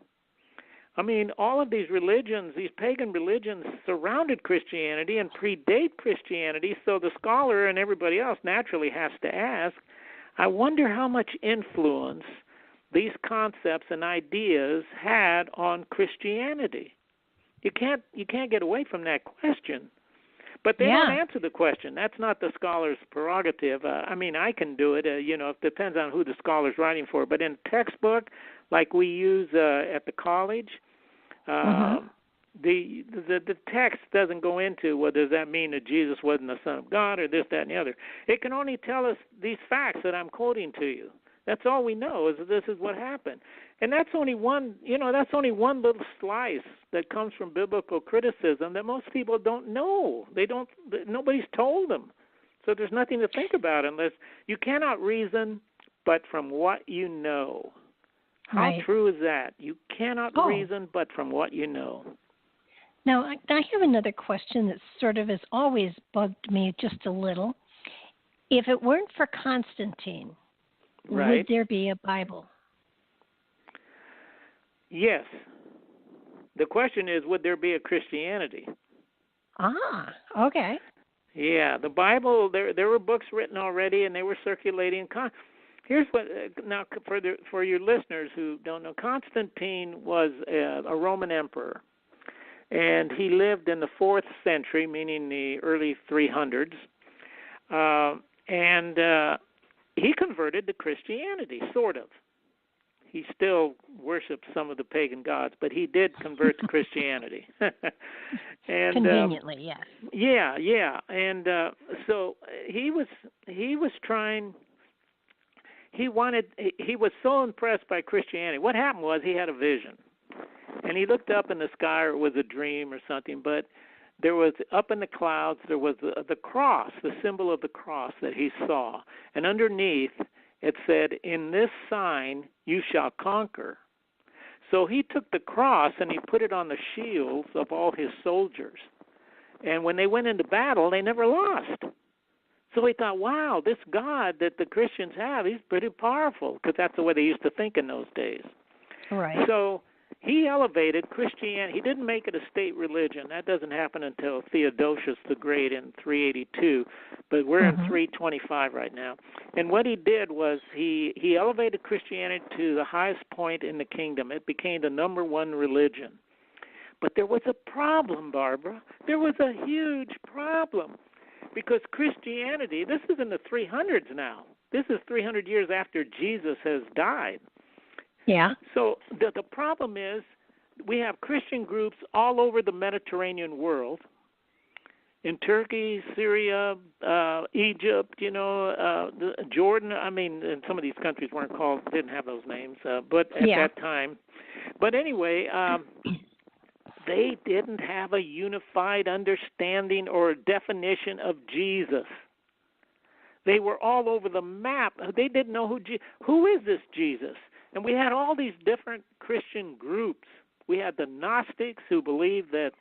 All of these religions, these pagan religions, surrounded Christianity and predate Christianity, so the scholar and everybody else naturally has to ask, I wonder how much influence these concepts and ideas had on Christianity. You can't get away from that question. But they don't answer the question. That's not the scholar's prerogative. I mean, I can do it. It depends on who the scholar's writing for. But in a textbook, like we use at the college, the text doesn't go into, well, does that mean that Jesus wasn't the Son of God or this, that, and the other? It can only tell us these facts that I'm quoting to you. That's all we know is that this is what happened. And that's only one, that's only one little slice that comes from biblical criticism that most people don't know. Nobody's told them. So there's nothing to think about unless you cannot reason but from what you know. How true is that? You cannot reason but from what you know. Now, I have another question that sort of has always bugged me just a little. If it weren't for Constantine, would there be a Bible? Yes. The question is, would there be a Christianity? Ah, okay. Yeah, the Bible, there were books written already, and they were circulating. Here's what, now for your listeners who don't know, Constantine was a Roman emperor, and he lived in the 4th century, meaning the early 300s, and he converted to Christianity, sort of. He still worshipped some of the pagan gods, but he did convert to Christianity. And conveniently, yes. Yeah. And so he was trying. He was so impressed by Christianity. What happened was he had a vision, and he looked up in the sky, or it was a dream or something, but there was, up in the clouds, there was the cross, the symbol of the cross that he saw. And underneath, it said, "In this sign you shall conquer." So he took the cross and he put it on the shields of all his soldiers. And when they went into battle, they never lost. So he thought, wow, this God that the Christians have, he's pretty powerful, because that's the way they used to think in those days. Right. So he elevated Christianity. He didn't make it a state religion. That doesn't happen until Theodosius the Great in 382, but we're in 325 right now. And what he did was he elevated Christianity to the highest point in the kingdom. It became the number one religion. But there was a problem, Barbara. There was a huge problem, because Christianity, this is in the 300s now. This is 300 years after Jesus has died. Yeah. So the problem is we have Christian groups all over the Mediterranean world, in Turkey, Syria, Egypt, Jordan. I mean, and some of these countries didn't have those names, but at that time. But anyway, they didn't have a unified understanding or definition of Jesus. They were all over the map. They didn't know who is this Jesus? And we had all these different Christian groups. We had the Gnostics, who believed that,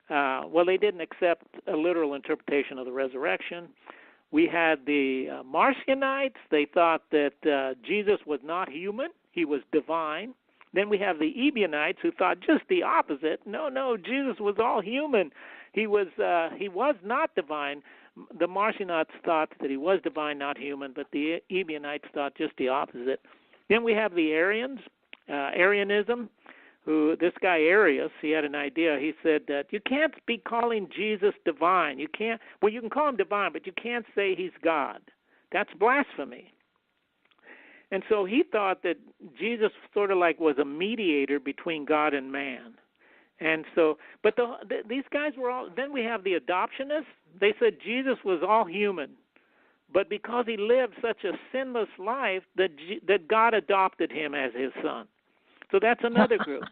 they didn't accept a literal interpretation of the resurrection. We had the Marcionites. They thought that Jesus was not human. He was divine. Then we have the Ebionites, who thought just the opposite. No, Jesus was all human. He was not divine. The Marcionites thought that he was divine, not human, but the Ebionites thought just the opposite. Then we have the Arians, Arianism, who this guy Arius, he had an idea. He said that you can't be calling Jesus divine. You can call him divine, but you can't say he's God. That's blasphemy. And so he thought that Jesus sort of like was a mediator between God and man. And so, but these guys were all, then we have the adoptionists. They said Jesus was all human. But because he lived such a sinless life, that God adopted him as his son. So that's another group.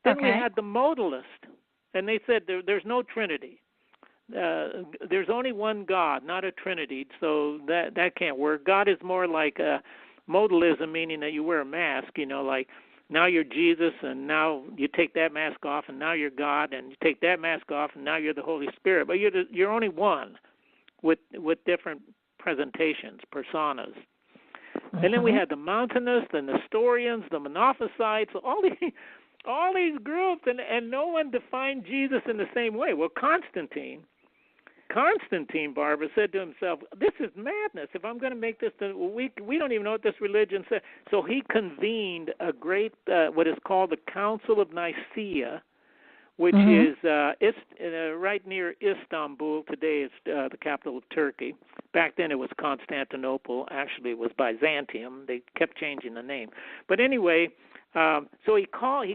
Then we had the modalists, and they said there's no Trinity. There's only one God, not a Trinity, so that can't work. God is more like modalism, meaning that you wear a mask, like now you're Jesus, and now you take that mask off, and now you're God, and you take that mask off, and now you're the Holy Spirit. But you're only one with different presentations, personas. And then we had the Montanists, the Nestorians, the Monophysites, all these groups, and no one defined Jesus in the same way. Well, Constantine, Barbara, said to himself, this is madness. If I'm going to make this, we don't even know what this religion says. So he convened a great, what is called the Council of Nicaea, which is right near Istanbul. Today it's the capital of Turkey. Back then it was Constantinople. Actually, it was Byzantium. They kept changing the name. But anyway, so he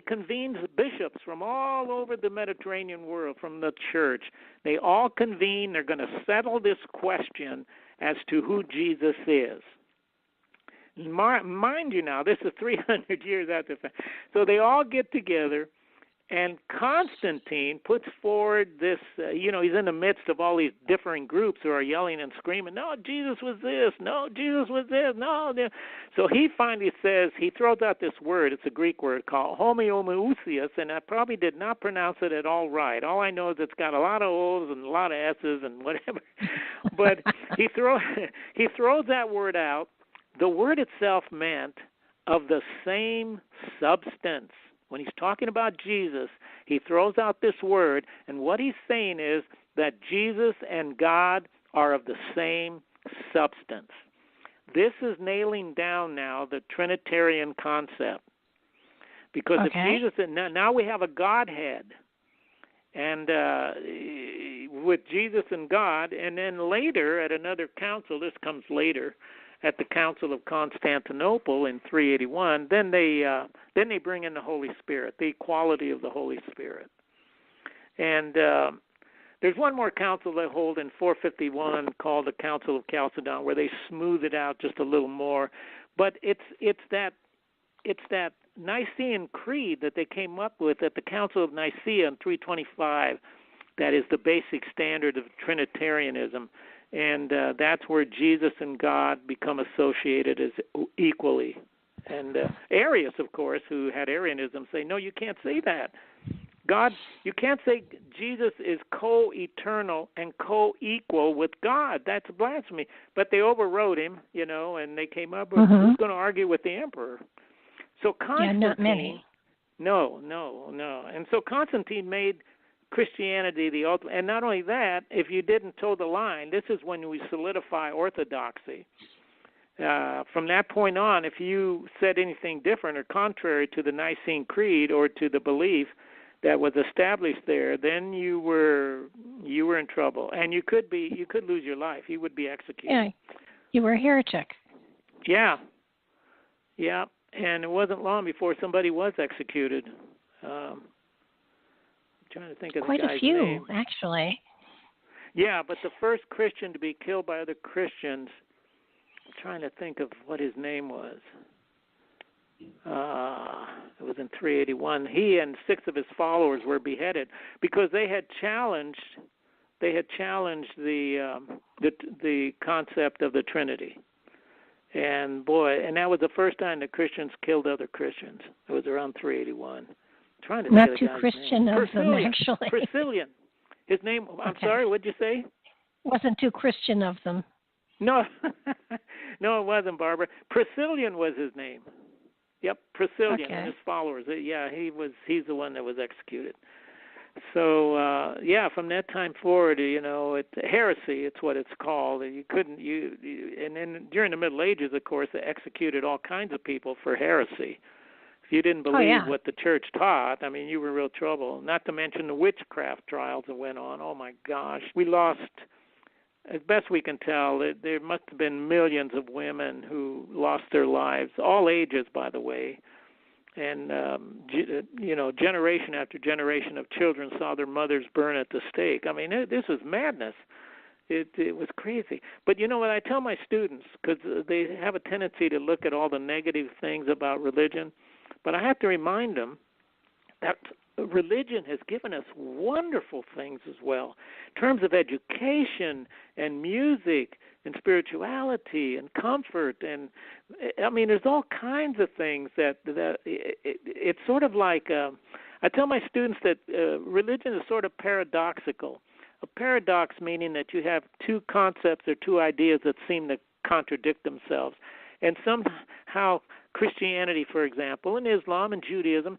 convenes bishops from all over the Mediterranean world, from the church. They all convene. They're going to settle this question as to who Jesus is. Mind you now, this is 300 years after the fact. So they all get together, and Constantine puts forward this, he's in the midst of all these differing groups who are yelling and screaming, no, Jesus was this, no, Jesus was this, no. So he finally says, he throws out this word, it's a Greek word called homoousios, and I probably did not pronounce it at all right. All I know is it's got a lot of O's and a lot of S's and whatever. But he throws that word out. The word itself meant of the same substance. When he's talking about Jesus, he throws out this word, and what he's saying is that Jesus and God are of the same substance. This is nailing down now the Trinitarian concept. Because if Jesus, now we have a Godhead, and with Jesus and God, and then later at another council, this comes later, at the Council of Constantinople in 381, then they bring in the Holy Spirit, the equality of the Holy Spirit. And there's one more council they hold in 451 called the Council of Chalcedon, where they smooth it out just a little more. But it's that Nicene Creed that they came up with at the Council of Nicaea in 325 that is the basic standard of Trinitarianism. And that's where Jesus and God become associated as equally. And Arius, of course, who had Arianism, say, no, you can't say that. God, you can't say Jesus is co-eternal and co-equal with God. That's blasphemy. But they overrode him, and they came up with who's going to argue with the emperor. So Constantine, not many. No. And so Constantine made Christianity the ultimate. And not only that, if you didn't toe the line, this is when we solidify orthodoxy. From that point on, if you said anything different or contrary to the Nicene Creed or to the belief that was established there, then you were in trouble, and you could lose your life. You would be executed. Yeah, you were a heretic. Yeah, and it wasn't long before somebody was executed. Trying to think of quite the guy's a few, name. Actually. Yeah, but the first Christian to be killed by other Christians, I'm trying to think of what his name was. It was in 381. He and 6 of his followers were beheaded because they had challenged the concept of the Trinity. And that was the first time that Christians killed other Christians. It was around 381. Trying to Not think too of the guy's Christian name. of them, actually. Priscillian. His name, I'm sorry, what'd you say? Wasn't too Christian of them. No, no, it wasn't, Barbara. Priscillian was his name. Yep, Priscillian and his followers. Yeah, he's the one that was executed. So, from that time forward, heresy, it's what it's called. And and then during the Middle Ages, of course, they executed all kinds of people for heresy. If you didn't believe what the church taught, you were in real trouble. Not to mention the witchcraft trials that went on. Oh, my gosh. We lost, as best we can tell, there must have been millions of women who lost their lives, all ages, by the way. And, generation after generation of children saw their mothers burn at the stake. This was madness. It was crazy. But you know what I tell my students, because they have a tendency to look at all the negative things about religion, but I have to remind them that religion has given us wonderful things as well, in terms of education and music and spirituality and comfort. And there's all kinds of things that it's sort of like, I tell my students that religion is sort of paradoxical. A paradox meaning that you have two concepts or two ideas that seem to contradict themselves. And somehow Christianity, for example, and Islam and Judaism,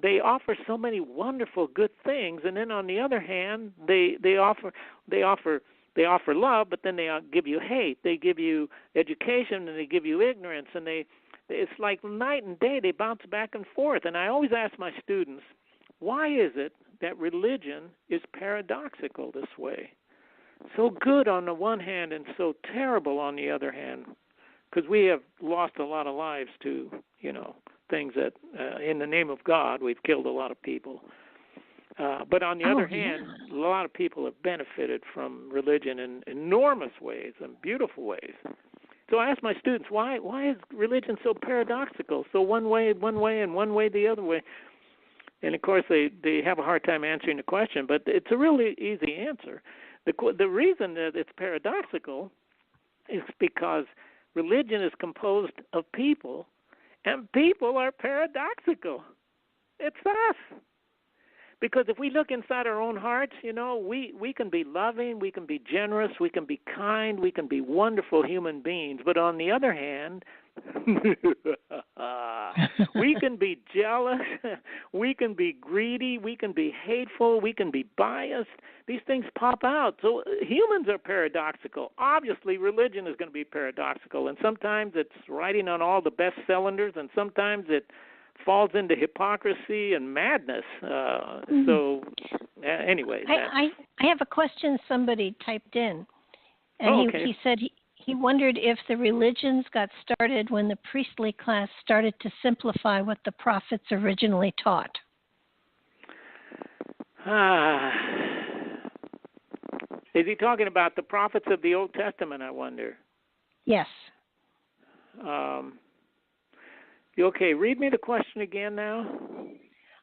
they offer so many wonderful good things, and then on the other hand, they offer love, but then they give you hate. They give you education, and they give you ignorance, and it's like night and day. They bounce back and forth. And I always ask my students, why is it that religion is paradoxical this way. So good on the one hand and so terrible on the other hand, because we have lost a lot of lives to, things that in the name of God we've killed a lot of people. But on the other hand, a lot of people have benefited from religion in enormous ways and beautiful ways. So I ask my students, why is religion so paradoxical? So one way and one way the other way. And of course they have a hard time answering the question, but it's a really easy answer. The reason that it's paradoxical is because religion is composed of people, and people are paradoxical. It's us. Because if we look inside our own hearts, we can be loving, we can be generous, we can be kind, we can be wonderful human beings. But on the other hand, we can be jealous, we can be greedy, we can be hateful, we can be biased. These things pop out. So humans are paradoxical. Obviously, religion is going to be paradoxical. And sometimes it's riding on all the best cylinders, and sometimes it falls into hypocrisy and madness. Anyway. I have a question somebody typed in. And he said he wondered if the religions got started when the priestly class started to simplify what the prophets originally taught. Is he talking about the prophets of the Old Testament, I wonder? Yes. Okay, read me the question again now.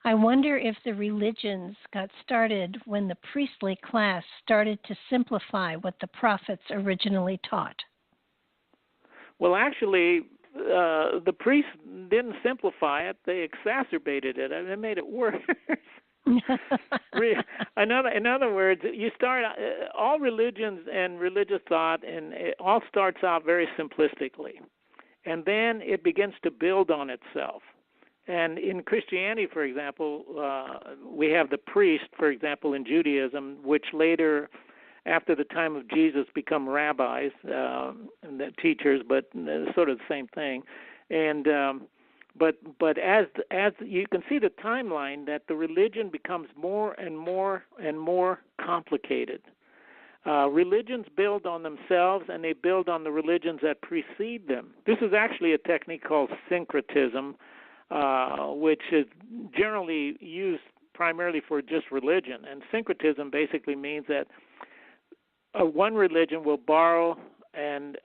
I wonder if the religions got started when the priestly class started to simplify what the prophets originally taught. Well, actually, the priests didn't simplify it. They exacerbated it. They made it worse. In other words, you start all religions and religious thought, and it all starts out very simplistically. And then it begins to build on itself. And in Christianity, for example, we have the priest, for example, in Judaism, which later, after the time of Jesus, become rabbis, and teachers, but sort of the same thing. And but as you can see the timeline, that the religion becomes more and more and more complicated. Religions build on themselves, and they build on the religions that precede them. This is actually a technique called syncretism, which is generally used primarily for just religion. And syncretism basically means that one religion will borrow and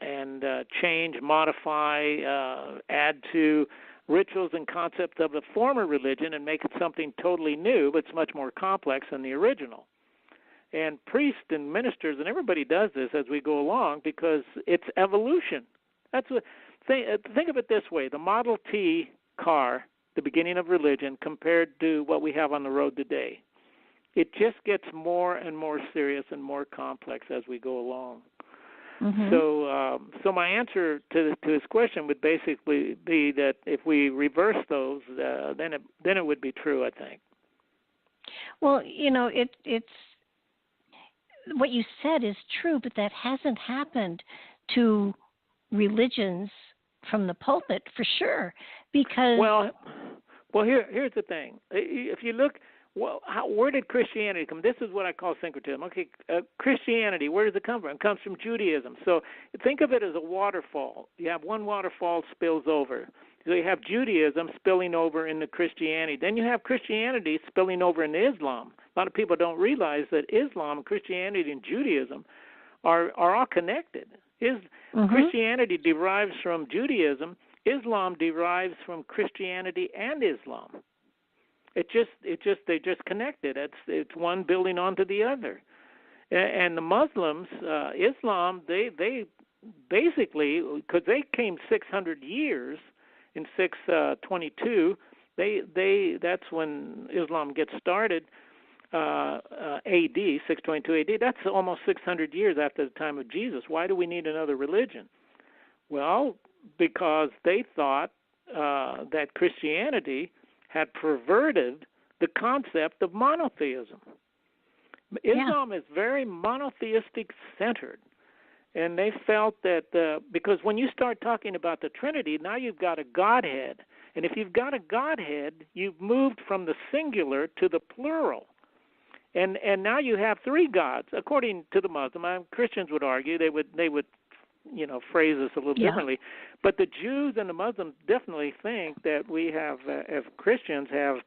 change, modify, add to rituals and concepts of the former religion and make it something totally new, but it's much more complex than the original. And priests and ministers and everybody does this as we go along because it's evolution. That's what. Think of it this way: the Model T car, the beginning of religion, compared to what we have on the road today. It just gets more and more serious and more complex as we go along. Mm-hmm. So my answer to his question would basically be that if we reverse those, then it would be true, I think. Well, it's. What you said is true, but that hasn't happened to religions from the pulpit for sure. Because here's the thing. If you look, where did Christianity come? This is what I call syncretism. Okay, Christianity, where does it come from? It comes from Judaism. So think of it as a waterfall. You have one waterfall spills over. So you have Judaism spilling over into Christianity. Then you have Christianity spilling over into Islam. A lot of people don't realize that Islam, Christianity, and Judaism are all connected. Christianity derives from Judaism. Islam derives from Christianity and Islam. They just connected. It's one building onto the other. And the Muslims, Islam, they basically, because they came 600 years in 622, that's when Islam gets started. AD, 622 AD, that's almost 600 years after the time of Jesus. Why do we need another religion? Well, because they thought that Christianity had perverted the concept of monotheism. Islam is very monotheistic centered. And they felt that because when you start talking about the Trinity, now you've got a Godhead. And if you've got a Godhead, you've moved from the singular to the plural. And now you have three gods, according to the Muslim. Christians would argue they would phrase this a little differently, but the Jews and the Muslims definitely think that we have, as Christians, have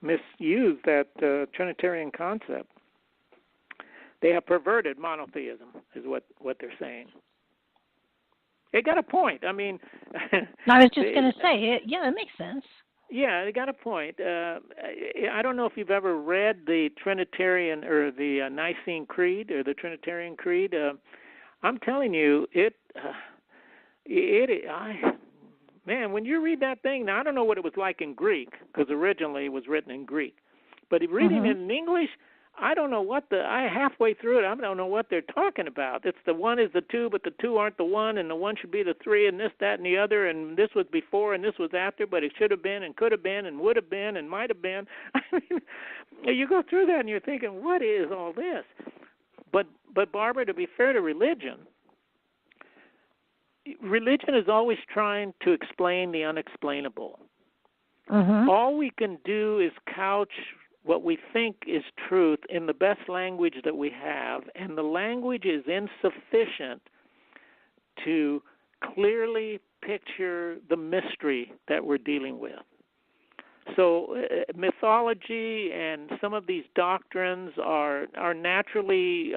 misused that Trinitarian concept. They have perverted monotheism, is what they're saying. They got a point. I mean, I was just going to say, yeah, it makes sense. Yeah, they got a point. I don't know if you've ever read the Trinitarian or the Nicene Creed or the Trinitarian Creed. I'm telling you, man, when you read that thing, now I don't know what it was like in Greek, because originally it was written in Greek. But reading it in English, I don't know halfway through it, I don't know what they're talking about. It's the one is the two, but the two aren't the one, and the one should be the three, and this, that, and the other, and this was before, and this was after, but it should have been, and could have been, and would have been, and might have been. I mean, you go through that, and you're thinking, what is all this? But Barbara, to be fair to religion is always trying to explain the unexplainable. All we can do is couch what we think is truth in the best language that we have, and the language is insufficient to clearly picture the mystery that we're dealing with. So mythology and some of these doctrines are naturally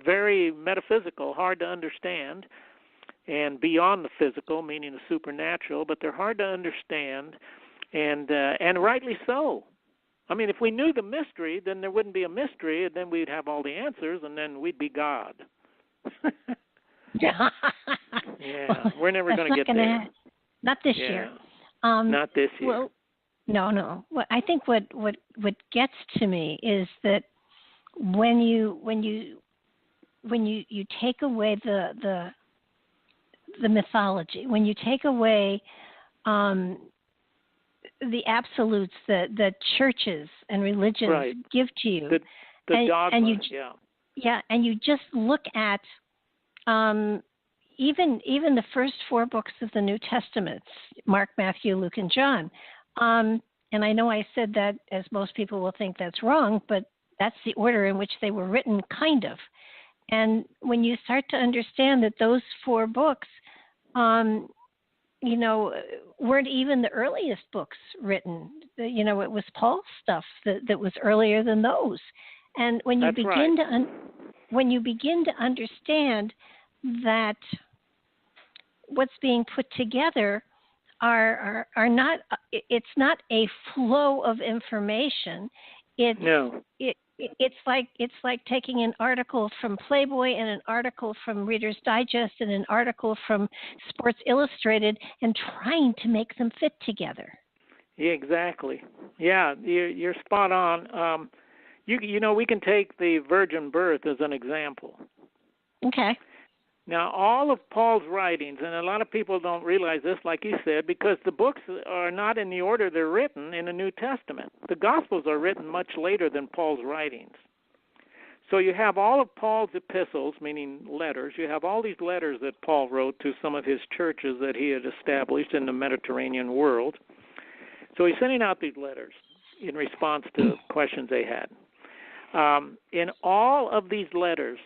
very metaphysical, hard to understand, and beyond the physical, meaning the supernatural, but they're hard to understand, and rightly so. I mean, if we knew the mystery, then there wouldn't be a mystery, and then we'd have all the answers, and then we'd be God. Yeah, we're never going to get there. Not this year. Not this year. Well, no. I think what gets to me is that when you take away the mythology, when you take away the absolutes that churches and religions give to you, the dogma, and you just look at even the first four books of the New Testament, Mark, Matthew, Luke, and John. And I know I said that, as most people will think that's wrong, but that's the order in which they were written, kind of. And when you start to understand that those four books, weren't even the earliest books written. It was Paul's stuff that was earlier than those. And when you when you begin to understand that what's being put together are not, it's not a flow of information. It's like taking an article from Playboy and an article from Reader's Digest and an article from Sports Illustrated and trying to make them fit together. Yeah, exactly. Yeah, you're spot on. We can take the virgin birth as an example. Okay. Now, all of Paul's writings, and a lot of people don't realize this, like you said, because the books are not in the order they're written in the New Testament. The Gospels are written much later than Paul's writings. So you have all of Paul's epistles, meaning letters. You have all these letters that Paul wrote to some of his churches that he had established in the Mediterranean world. So he's sending out these letters in response to questions they had. In all of these letters,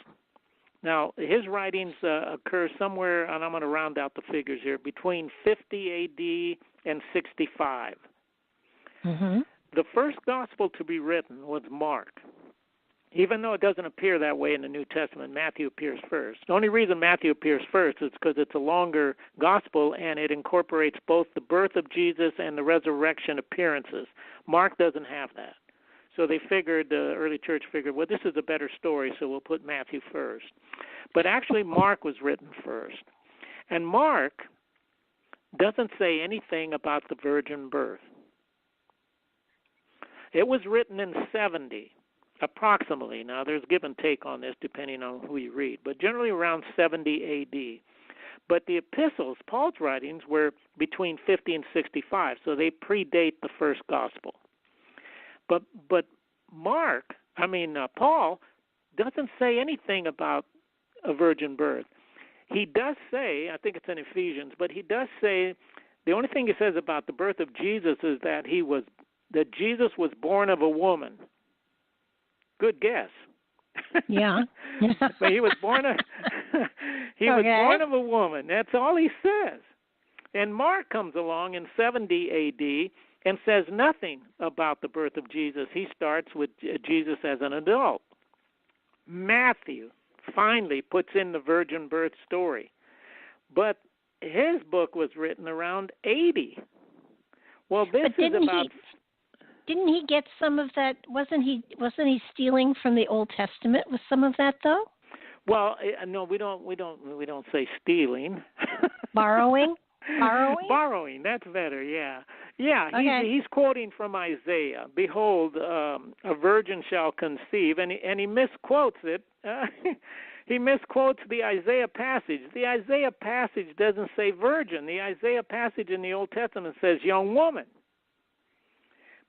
now, his writings occur somewhere, and I'm going to round out the figures here, between 50 A.D. and 65. The first gospel to be written was Mark. Even though it doesn't appear that way in the New Testament, Matthew appears first. The only reason Matthew appears first is because it's a longer gospel, and it incorporates both the birth of Jesus and the resurrection appearances. Mark doesn't have that. So the early church figured, well, this is a better story, so we'll put Matthew first. But actually, Mark was written first. And Mark doesn't say anything about the virgin birth. It was written in 70, approximately. Now, there's give and take on this depending on who you read, but generally around 70 A.D. But the epistles, Paul's writings, were between 50 and 65, so they predate the first gospel. But Paul doesn't say anything about a virgin birth. He does say, I think it's in Ephesians, but he does say, the only thing he says about the birth of Jesus is that he was that Jesus was born of a woman. Good guess. Yeah. But he was born of was born of a woman. That's all he says. And Mark comes along in 70 A.D. and says nothing about the birth of Jesus. He starts with Jesus as an adult. Matthew finally puts in the virgin birth story. But his book was written around 80. Well, this is about... Didn't he get some of that? Wasn't he stealing from the Old Testament with some of that though? Well, no, we don't say stealing. Borrowing? Borrowing. That's better. Yeah. Okay. He's quoting from Isaiah. Behold, a virgin shall conceive, and he misquotes it. He misquotes the Isaiah passage. The Isaiah passage doesn't say virgin. The Isaiah passage in the Old Testament says young woman.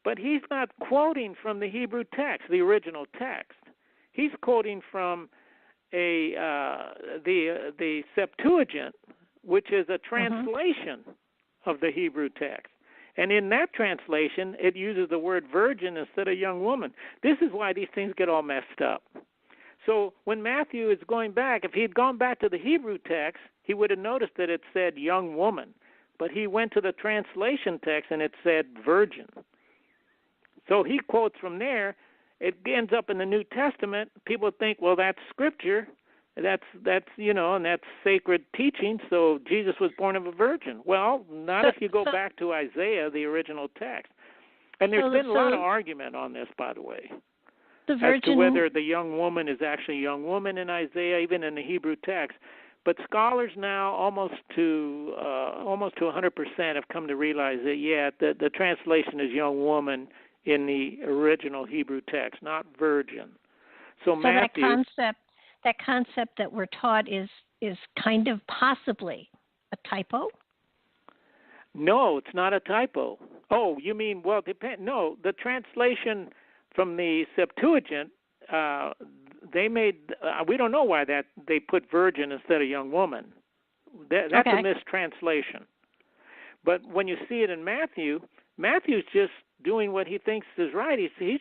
But he's not quoting from the Hebrew text, the original text. He's quoting from the Septuagint, which is a translation of the Hebrew text. And in that translation, it uses the word virgin instead of young woman. This is why these things get all messed up. So when Matthew is going back, if he had gone back to the Hebrew text, he would have noticed that it said young woman. But he went to the translation text and it said virgin. So he quotes from there. It ends up in the New Testament. People think, well, that's scripture. That's and that's sacred teaching. So Jesus was born of a virgin. Well, not if you go back to Isaiah, the original text. And there's been a lot of argument on this, by the way, as to whether the young woman is actually a young woman in Isaiah, even in the Hebrew text. But scholars now, almost to 100%, have come to realize that the translation is young woman in the original Hebrew text, not virgin. So Matthew, that concept that we're taught is kind of possibly a typo? No, it's not a typo. Oh, you mean, well, no, the translation from the Septuagint, they made, we don't know why that they put virgin instead of young woman. That's a mistranslation. But when you see it in Matthew's just doing what he thinks is right. He's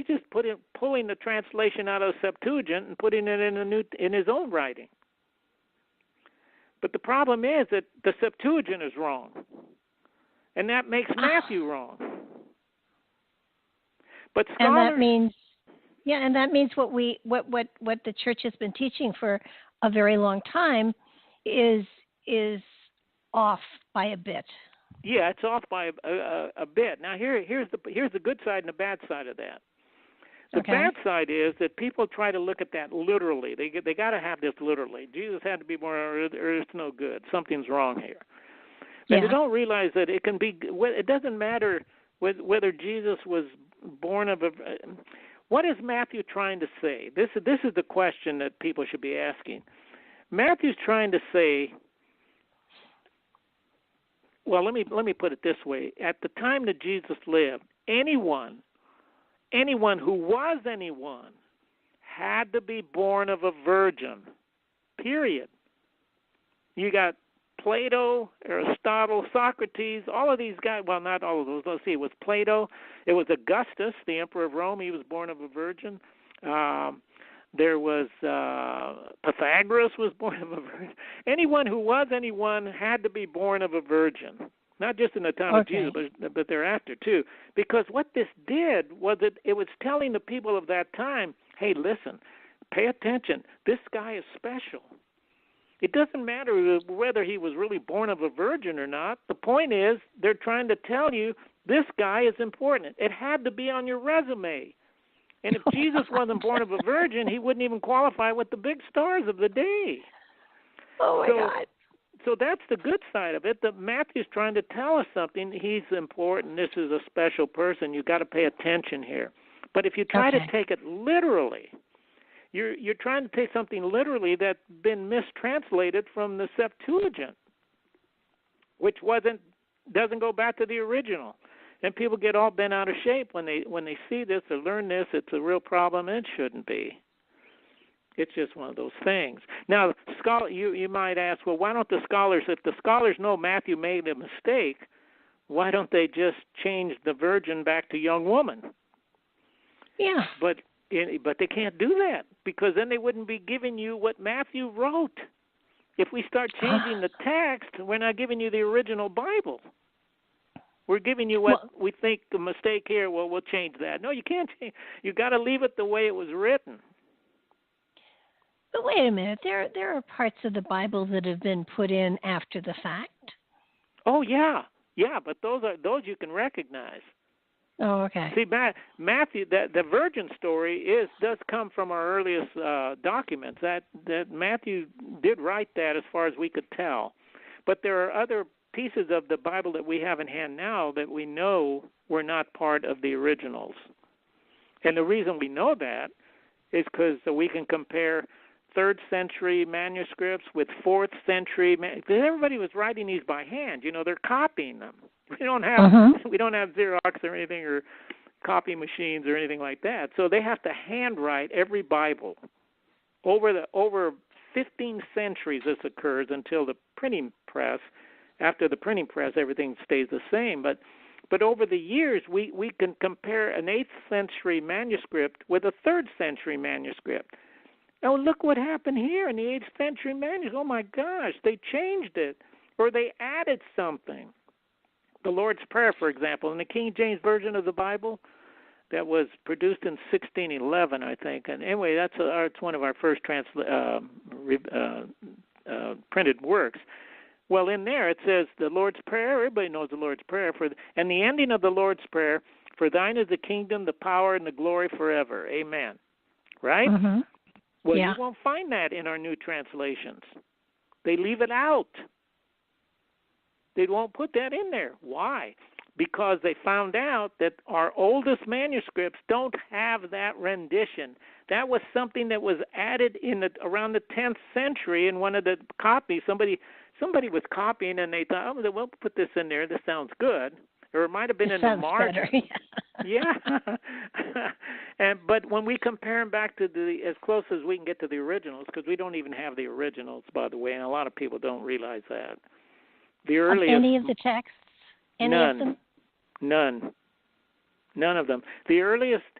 just pulling the translation out of the Septuagint and putting it in his own writing. But the problem is that the Septuagint is wrong, and that makes Matthew wrong. But scholars, and that means what the church has been teaching for a very long time is off by a bit. Yeah, it's off by a bit. Now here's the good side and the bad side of that. The bad side is that people try to look at that literally. They got to have this literally. Jesus had to be born, or it's no good. Something's wrong here. And they don't realize that it can be. It doesn't matter whether Jesus was born of a. What is Matthew trying to say? This is the question that people should be asking. Matthew's trying to say. Well, let me put it this way. At the time that Jesus lived, anyone who was anyone had to be born of a virgin, period. You got Plato, Aristotle, Socrates, all of these guys. Well, not all of those. Let's see. It was Plato. It was Augustus, the emperor of Rome. He was born of a virgin. There was Pythagoras was born of a virgin. Anyone who was anyone had to be born of a virgin, not just in the time of Jesus, but thereafter too. Because what this did was it was telling the people of that time, hey, listen, pay attention. This guy is special. It doesn't matter whether he was really born of a virgin or not. The point is they're trying to tell you this guy is important. It had to be on your resume. And if Jesus wasn't born of a virgin, he wouldn't even qualify with the big stars of the day. Oh, my God. So that's the good side of it. That Matthew's trying to tell us something. He's important. This is a special person. You've got to pay attention here. But if you try to take it literally, you're trying to take something literally that's been mistranslated from the Septuagint, which doesn't go back to the original. And people get all bent out of shape when they see this or learn this. It's a real problem, and it shouldn't be. It's just one of those things. Now, you might ask, well, why don't the scholars, if the scholars know Matthew made a mistake, why don't they just change the virgin back to young woman? Yeah. But they can't do that, because then they wouldn't be giving you what Matthew wrote. If we start changing the text, we're not giving you the original Bible. We're giving you what we think the mistake here. Well, we'll change that. No, you can't change. You got to leave it the way it was written. But wait a minute. There are parts of the Bible that have been put in after the fact. Oh yeah, but those you can recognize. Oh, okay. See, Matthew, the virgin story does come from our earliest documents. That Matthew did write that, as far as we could tell. But there are other pieces of the Bible that we have in hand now that we know were not part of the originals. And the reason we know that is because we can compare 3rd century manuscripts with 4th century. Everybody was writing these by hand. They're copying them. We don't have Xerox or anything, or copy machines or anything like that. So they have to handwrite every Bible. Over 15 centuries this occurs until the printing press. After the printing press, everything stays the same. But over the years, we can compare an 8th century manuscript with a 3rd century manuscript. Oh, look what happened here in the 8th century manuscript. Oh, my gosh, they changed it, or they added something. The Lord's Prayer, for example, in the King James Version of the Bible, that was produced in 1611, I think. And anyway, it's one of our first printed works. Well, in there it says the Lord's Prayer. Everybody knows the Lord's Prayer. And the ending of the Lord's Prayer, for thine is the kingdom, the power, and the glory forever. Amen. Right? Mm-hmm. Well, you won't find that in our new translations. They leave it out. They won't put that in there. Why? Because they found out that our oldest manuscripts don't have that rendition. That was something that was added around the 10th century in one of the copies. Somebody was copying, and they thought, oh, we'll put this in there. This sounds good. Or it might have been in the margin. Yeah. But when we compare them back to as close as we can get to the originals, because we don't even have the originals, by the way, and a lot of people don't realize that. The earliest, any of the texts? Of them? None of them. The earliest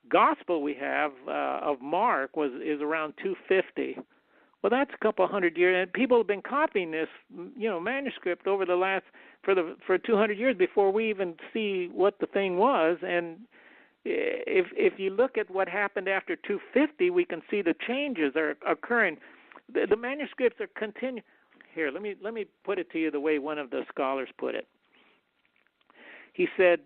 gospel we have of Mark is around 250. Well, that's a couple hundred years, and people have been copying this, manuscript over the last for 200 years before we even see what the thing was. And if you look at what happened after 250, we can see the changes are occurring. The manuscripts are continuing. Here, let me put it to you the way one of the scholars put it. He said,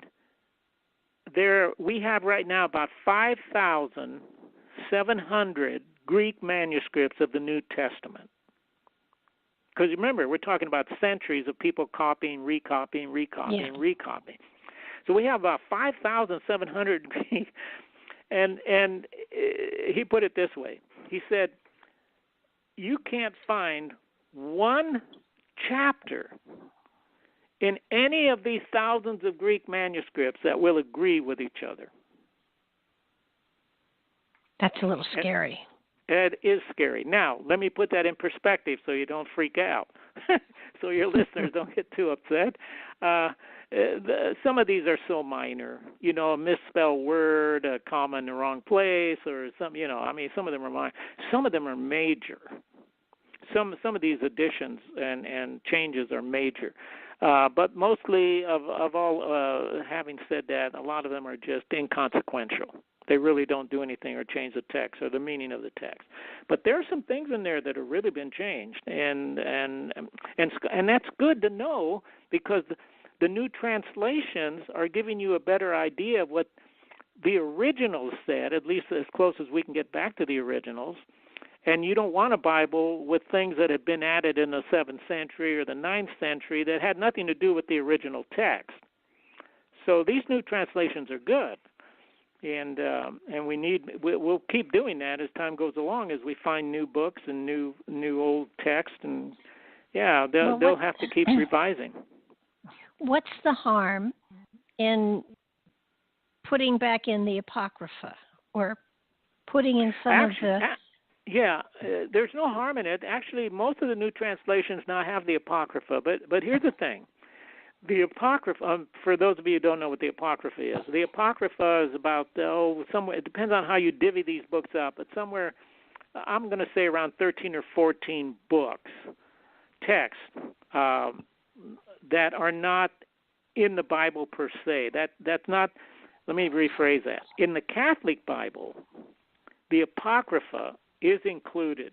we have right now about 5,700 Greek manuscripts of the New Testament. Because remember, we're talking about centuries of people copying, recopying. So we have about 5,700 Greek. And he put it this way. He said, you can't find one chapter in any of these thousands of Greek manuscripts that will agree with each other. That's a little scary. It is scary. Now, let me put that in perspective so you don't freak out, so your listeners don't get too upset. Some of these are so minor, a misspelled word, a comma in the wrong place, or some, some of them are minor. Some of them are major. Some of these additions and changes are major. But mostly of all, having said that, a lot of them are just inconsequential. They really don't do anything or change the text or the meaning of the text. But there are some things in there that have really been changed, and that's good to know, because the new translations are giving you a better idea of what the originals said, at least as close as we can get back to the originals. And you don't want a Bible with things that had been added in the 7th century or the 9th century that had nothing to do with the original text. So these new translations are good. And we'll keep doing that as time goes along, as we find new books and new old text, and they'll have to keep revising. What's the harm in putting back in the Apocrypha, or putting in some of the? There's no harm in it. Actually, most of the new translations now have the Apocrypha, but here's the thing. The Apocrypha, for those of you who don't know what the Apocrypha is, the Apocrypha is about, somewhere, it depends on how you divvy these books up, but somewhere, I'm going to say around 13 or 14 books, texts, that are not in the Bible per se. That's not, let me rephrase that. In the Catholic Bible, the Apocrypha is included.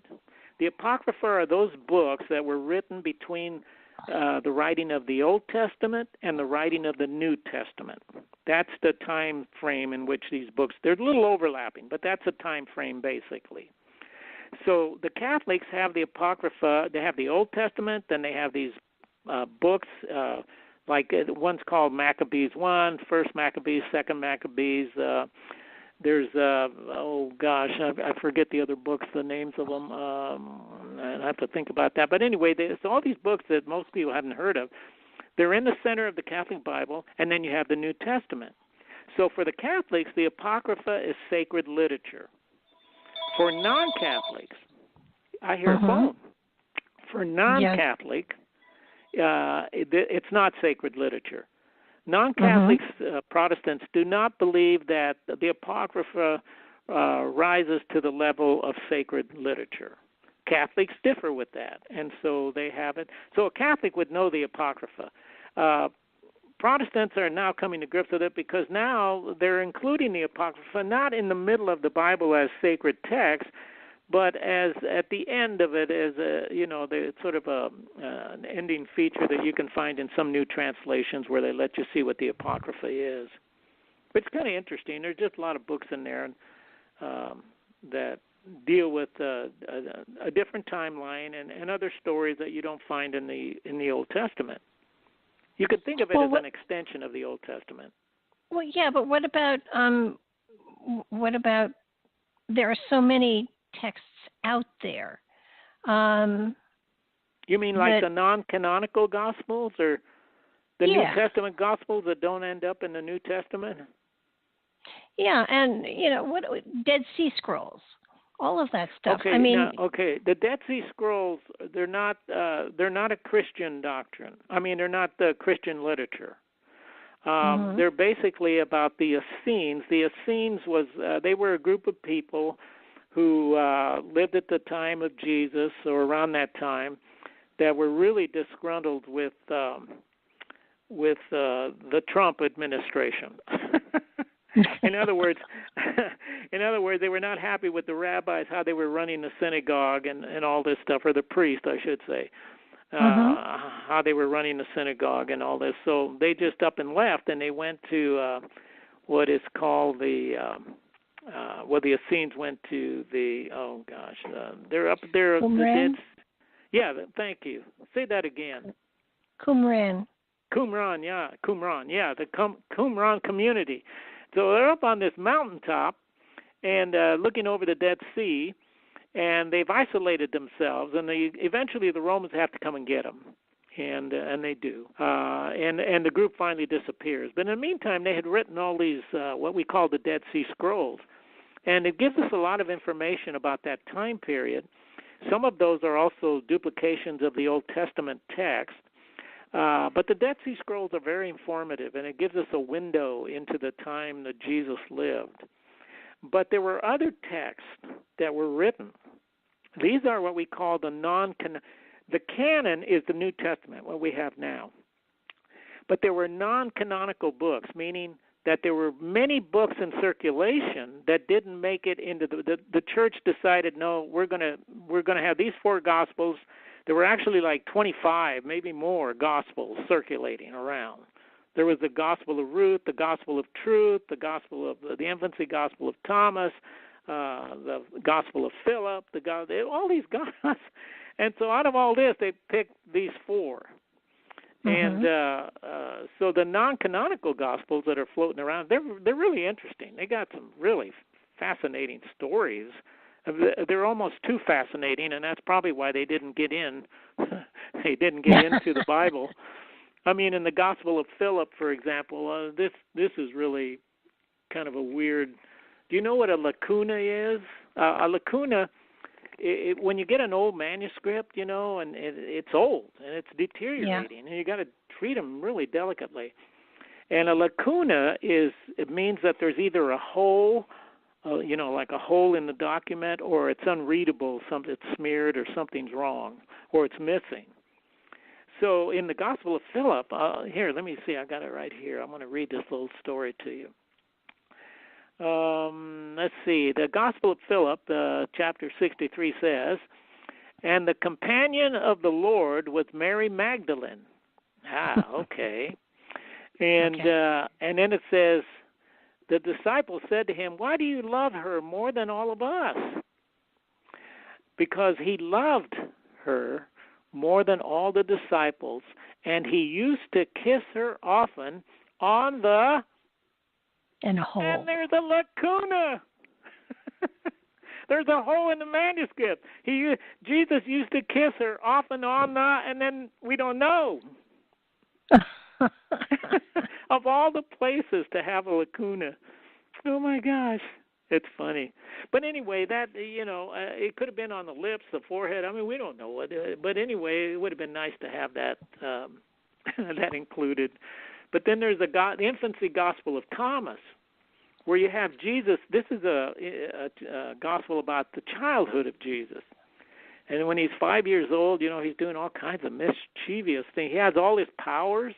The Apocrypha are those books that were written between the writing of the Old Testament and the writing of the New Testament. That's the time frame in which these books, they're a little overlapping, but that's a time frame basically. So the Catholics have the Apocrypha, they have the Old Testament, then they have these books, like one's called Maccabees 1, First Maccabees, Second Maccabees. There's, I forget the other books, the names of them. I have to think about that. But anyway, there's all these books that most people haven't heard of. They're in the center of the Catholic Bible, and then you have the New Testament. So for the Catholics, the Apocrypha is sacred literature. For non-Catholics, I hear a phone. For non-Catholic, it's not sacred literature. Non-Catholics, Protestants, do not believe that the Apocrypha rises to the level of sacred literature. Catholics differ with that, and so they have it. So a Catholic would know the Apocrypha. Protestants are now coming to grips with it because now they're including the Apocrypha not in the middle of the Bible as sacred text, but as at the end of it as it's sort of an ending feature that you can find in some new translations where they let you see what the Apocrypha is. But it's kind of interesting. There's just a lot of books in there that deal with a different timeline and other stories that you don't find in the Old Testament. You could think of it as an extension of the Old Testament. Well, yeah, but what about there are so many texts out there. You mean like the non-canonical Gospels or the New Testament Gospels that don't end up in the New Testament? Yeah, and what Dead Sea Scrolls, all of that stuff. Okay, the Dead Sea Scrolls, they're not a Christian doctrine. I mean, they're not the Christian literature. They're basically about the Essenes. The Essenes they were a group of people who lived at the time of Jesus or around that time that were really disgruntled with the Trump administration. In other words, they were not happy with the rabbis, how they were running the synagogue and all this stuff, or the priest, I should say, how they were running the synagogue and all this. So they just up and left, and they went to what is called the Essenes went to they're up there. Thank you. Say that again. Qumran, the Qumran community. So they're up on this mountaintop and looking over the Dead Sea, and they've isolated themselves, and eventually the Romans have to come and get them, and they do. And the group finally disappears. But in the meantime, they had written all these, what we call the Dead Sea Scrolls, and it gives us a lot of information about that time period. Some of those are also duplications of the Old Testament text. But the Dead Sea Scrolls are very informative, and it gives us a window into the time that Jesus lived. But there were other texts that were written. These are what we call the canon is the New Testament, what we have now. But there were non-canonical books, meaning that there were many books in circulation that didn't make it into the church decided, no, we're going to have these 4 Gospels. There were actually like 25, maybe more, Gospels circulating around. There was the Gospel of Ruth, the Gospel of Truth, the Gospel of the Infancy Gospel of Thomas, the Gospel of Philip, all these Gospels. And so out of all this, they picked these 4. And so the non-canonical Gospels that are floating around, they're really interesting. They got some really fascinating stories. They're almost too fascinating, and that's probably why they didn't get in. They didn't get into the Bible. I mean, in the Gospel of Philip, for example, this is really kind of a weird. Do you know what a lacuna is? A lacuna when you get an old manuscript, you know, and it's old and it's deteriorating, and you got to treat them really delicately. And a lacuna means that there's either a hole, you know, like a hole in the document, or it's unreadable, it's smeared, or something's wrong, or it's missing. So in the Gospel of Philip, here, let me see, I got it right here. I'm going to read this little story to you. Let's see, the Gospel of Philip, chapter 63 says, "And the companion of the Lord was Mary Magdalene." Okay. And and then it says, the disciples said to him, "Why do you love her more than all of us?" Because he loved her more than all the disciples, and he used to kiss her often on the... And a hole. And there's a lacuna. There's a hole in the manuscript. Jesus used to kiss her often on the, and then we don't know. Of all the places to have a lacuna. Oh, my gosh. It's funny. But anyway, that, you know, it could have been on the lips, the forehead. I mean, we don't know what. But anyway, it would have been nice to have that that included. But then there's the infancy gospel of Thomas, where you have Jesus. This is a gospel about the childhood of Jesus. And when he's 5 years old, you know, he's doing all kinds of mischievous things. He has all his powers.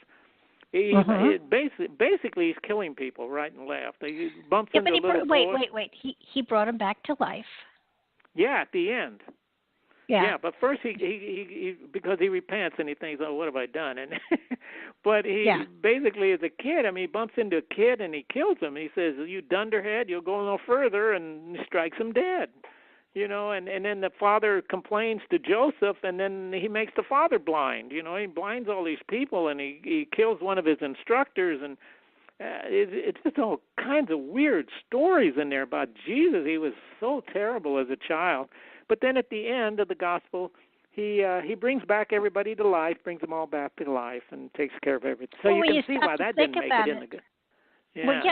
Basically, he's killing people right and left. He bumps into little boys. Wait. He brought him back to life. Yeah, at the end. Yeah, but first he because he repents and he thinks, "Oh, what have I done?" And but basically, as a kid, I mean, he bumps into a kid and he kills him. He says, "You dunderhead, you'll go no further," and strikes him dead. You know, and then the father complains to Joseph, and then he makes the father blind. You know, he blinds all these people, and he kills one of his instructors, and it's just all kinds of weird stories in there about Jesus. He was so terrible as a child. But then at the end of the gospel, he brings back everybody to life, brings them all back to life, and takes care of everything. So you can see why that didn't make it in the...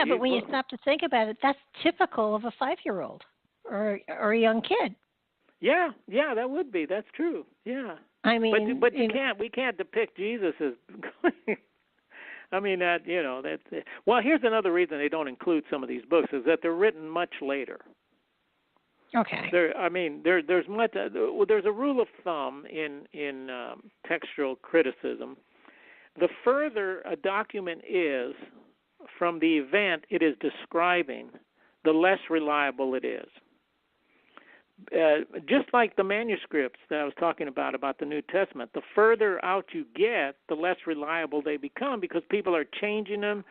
But when you stop to think about it, that's typical of a 5-year-old. Or a young kid. Yeah, that would be. That's true. Yeah. I mean, but we can't depict Jesus as. I mean that that's. Well, here's another reason they don't include some of these books is that they're written much later. Okay. There's much. There's a rule of thumb in textual criticism. The further a document is from the event it is describing, the less reliable it is. Just like the manuscripts that I was talking about the New Testament, the further out you get, the less reliable they become because people are changing them,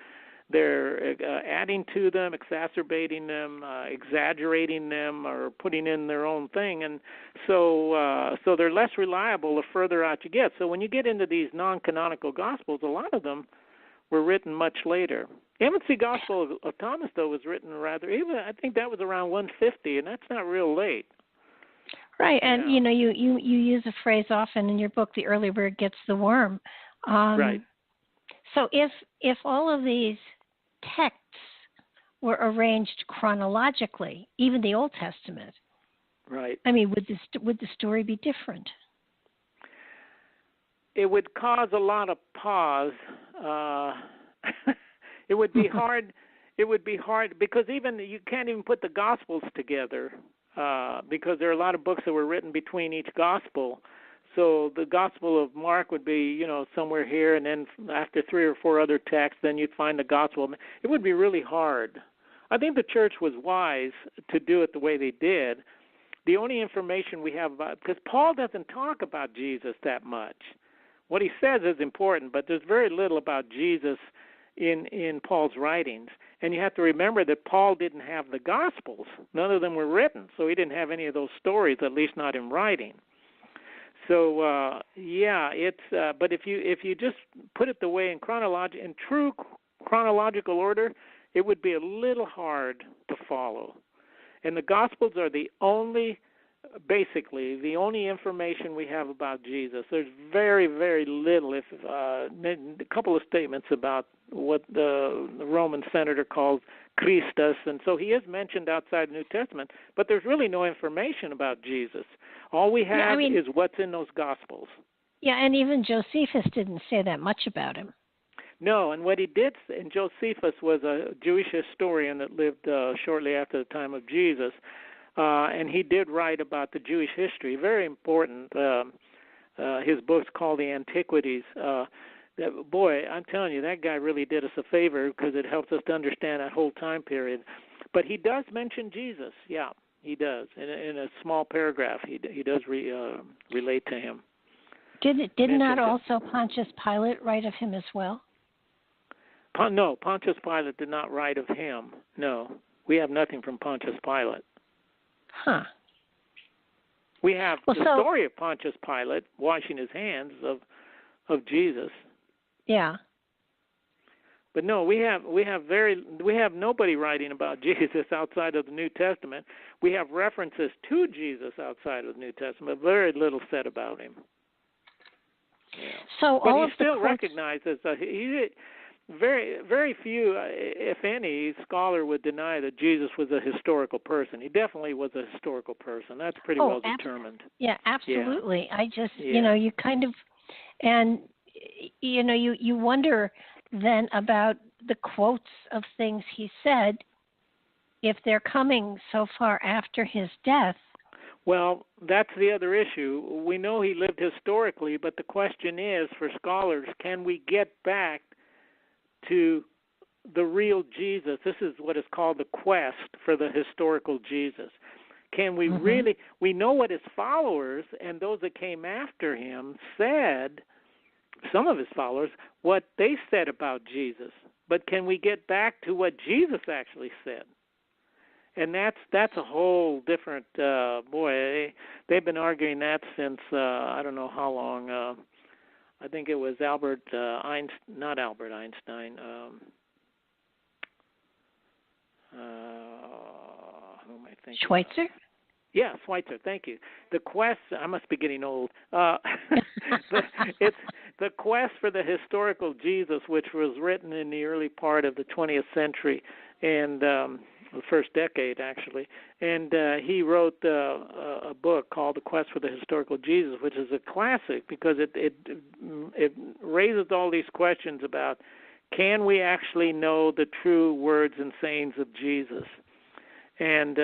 they're adding to them, exacerbating them, exaggerating them, or putting in their own thing, and so they're less reliable the further out you get. So when you get into these non-canonical Gospels, a lot of them were written much later. Infancy Gospel of Thomas, though, was written I think that was around 150, and that's not real late. Right, and you use a phrase often in your book, the early bird gets the worm. Right. So if all of these texts were arranged chronologically, even the Old Testament, right? I mean, would the story be different? It would cause a lot of pause. It would be hard. It would be hard because you can't even put the Gospels together because there are a lot of books that were written between each Gospel. So the Gospel of Mark would be, somewhere here, and then after 3 or 4 other texts, then you'd find the Gospel. It would be really hard. I think the church was wise to do it the way they did. The only information we have about, because Paul doesn't talk about Jesus that much. What he says is important, but there's very little about Jesus in Paul's writings. And you have to remember that Paul didn't have the Gospels. None of them were written, so he didn't have any of those stories, at least not in writing. So, it's but if you just put it the way in true chronological order, it would be a little hard to follow. And the Gospels are basically the only information we have about Jesus. There's very, very little, a couple of statements about what the Roman senator calls Christus, and so he is mentioned outside the New Testament, but there's really no information about Jesus. All we have is what's in those Gospels. Yeah, and even Josephus didn't say that much about him. No, and what he did, and Josephus was a Jewish historian that lived shortly after the time of Jesus, and he did write about the Jewish history, very important. His book's called The Antiquities. Boy, I'm telling you, that guy really did us a favor because it helps us to understand that whole time period. But he does mention Jesus, yeah, he does. In a small paragraph, he does relate to him. Did not also Pontius Pilate write of him as well? No, Pontius Pilate did not write of him. No, we have nothing from Pontius Pilate. Huh. We have the story of Pontius Pilate washing his hands of Jesus. Yeah. But no, we have nobody writing about Jesus outside of the New Testament. We have references to Jesus outside of the New Testament, but very little said about him. Yeah. So but all he's still recognized as very few, if any, scholar would deny that Jesus was a historical person. He definitely was a historical person. That's pretty well determined. Yeah, absolutely. Yeah. I just, you kind of, and, you wonder then about the quotes of things he said, if they're coming so far after his death. Well, that's the other issue. We know he lived historically, but the question is, for scholars, can we get back to the real Jesus? This is what is called the quest for the historical Jesus. Can we really, we know what his followers and those that came after him said, some of his followers, what they said about Jesus. But can we get back to what Jesus actually said? And that's a whole different, they've been arguing that since, I don't know how long. I think it was Albert Einstein, not Albert Einstein. Who am I thinking? Schweitzer? Yeah, Schweitzer. Thank you. The quest. I must be getting old. It's the quest for the historical Jesus, which was written in the early part of the 20th century, and the first decade actually. And he wrote a book called The Quest for the Historical Jesus, which is a classic because it raises all these questions about, can we actually know the true words and sayings of Jesus? And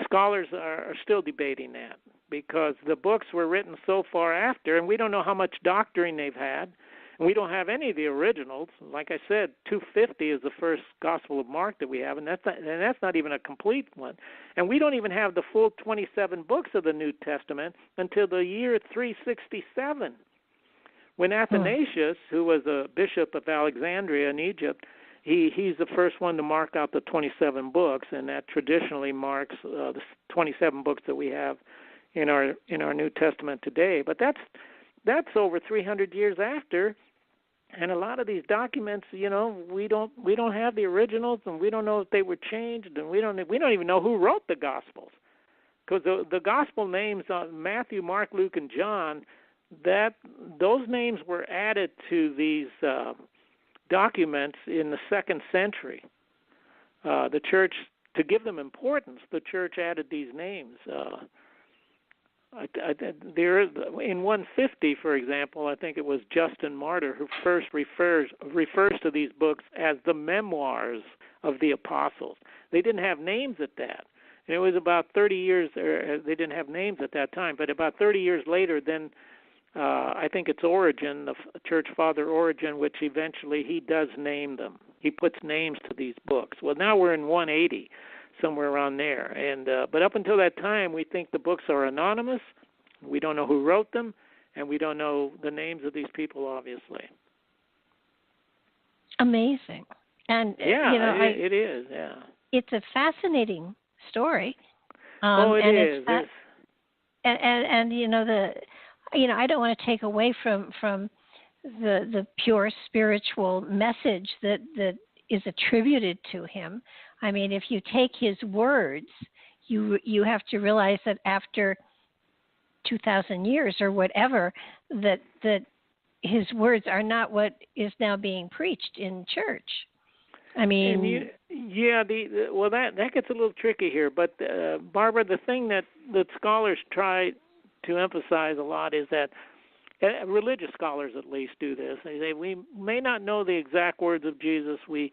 scholars are still debating that because the books were written so far after, and we don't know how much doctoring they've had, and we don't have any of the originals. Like I said, 250 is the first Gospel of Mark that we have, and that's not even a complete one. And we don't even have the full 27 books of the New Testament until the year 367, when Athanasius, who was a bishop of Alexandria in Egypt, he's the first one to mark out the 27 books, and that traditionally marks the 27 books that we have in our New Testament today. But that's over 300 years after, and a lot of these documents, we don't have the originals, and we don't know if they were changed, and we don't even know who wrote the Gospels, because the Gospel names Matthew, Mark, Luke, and John, those names were added to these documents in the 2nd century. The church, to give them importance, the church added these names. In 150, for example, I think it was Justin Martyr who first refers to these books as the memoirs of the apostles. They didn't have names at that. And it was about 30 years, they didn't have names at that time, but about 30 years later, then I think it's Origen, the church father Origen, which eventually he does name them. He puts names to these books. Well, now we're in 180, somewhere around there. And but up until that time, we think the books are anonymous. We don't know who wrote them, and we don't know the names of these people, obviously. Amazing. And it is. Yeah, it's a fascinating story. It is. I don't want to take away from the pure spiritual message that is attributed to him. I mean, if you take his words, you have to realize that after 2,000 years or whatever, that his words are not what is now being preached in church. I mean, that gets a little tricky here. But Barbara, the thing that scholars try to emphasize a lot is that religious scholars at least do this. They say we may not know the exact words of Jesus. We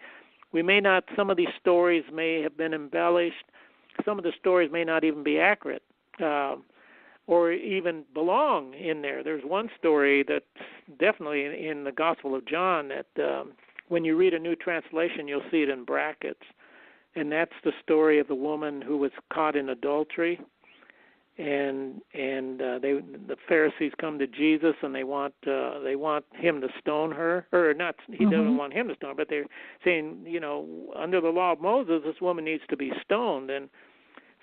may not. Some of these stories may have been embellished. Some of the stories may not even be accurate, or even belong in there. There's one story that's definitely in the Gospel of John that when you read a new translation, you'll see it in brackets, and that's the story of the woman who was caught in adultery. And the Pharisees come to Jesus and they want him to stone her, or not. He doesn't want him to stone her, but they're saying, under the law of Moses, this woman needs to be stoned. And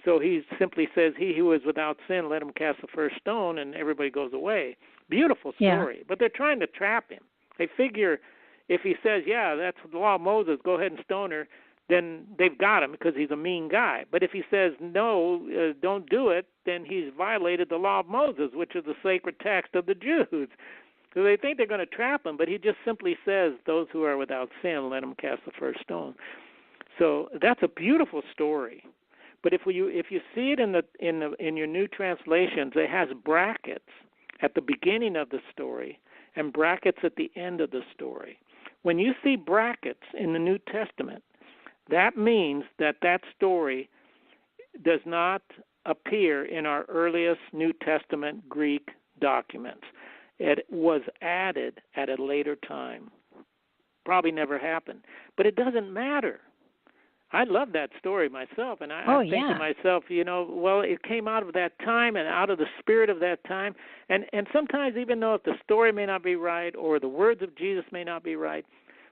so he simply says, "He who is without sin, let him cast the first stone," and everybody goes away. Beautiful story, yeah. But they're trying to trap him. They figure if he says, "Yeah, that's the law of Moses, go ahead and stone her," then they've got him because he's a mean guy. But if he says, no, don't do it, then he's violated the law of Moses, which is the sacred text of the Jews. So they think they're going to trap him, but he just simply says, those who are without sin, let them cast the first stone. So that's a beautiful story. But if you see it in your new translations, it has brackets at the beginning of the story and brackets at the end of the story. When you see brackets in the New Testament, that means that story does not appear in our earliest New Testament Greek documents. It was added at a later time. Probably never happened. But it doesn't matter. I love that story myself, and I think to myself, well, it came out of that time and out of the spirit of that time. And sometimes even though if the story may not be right or the words of Jesus may not be right,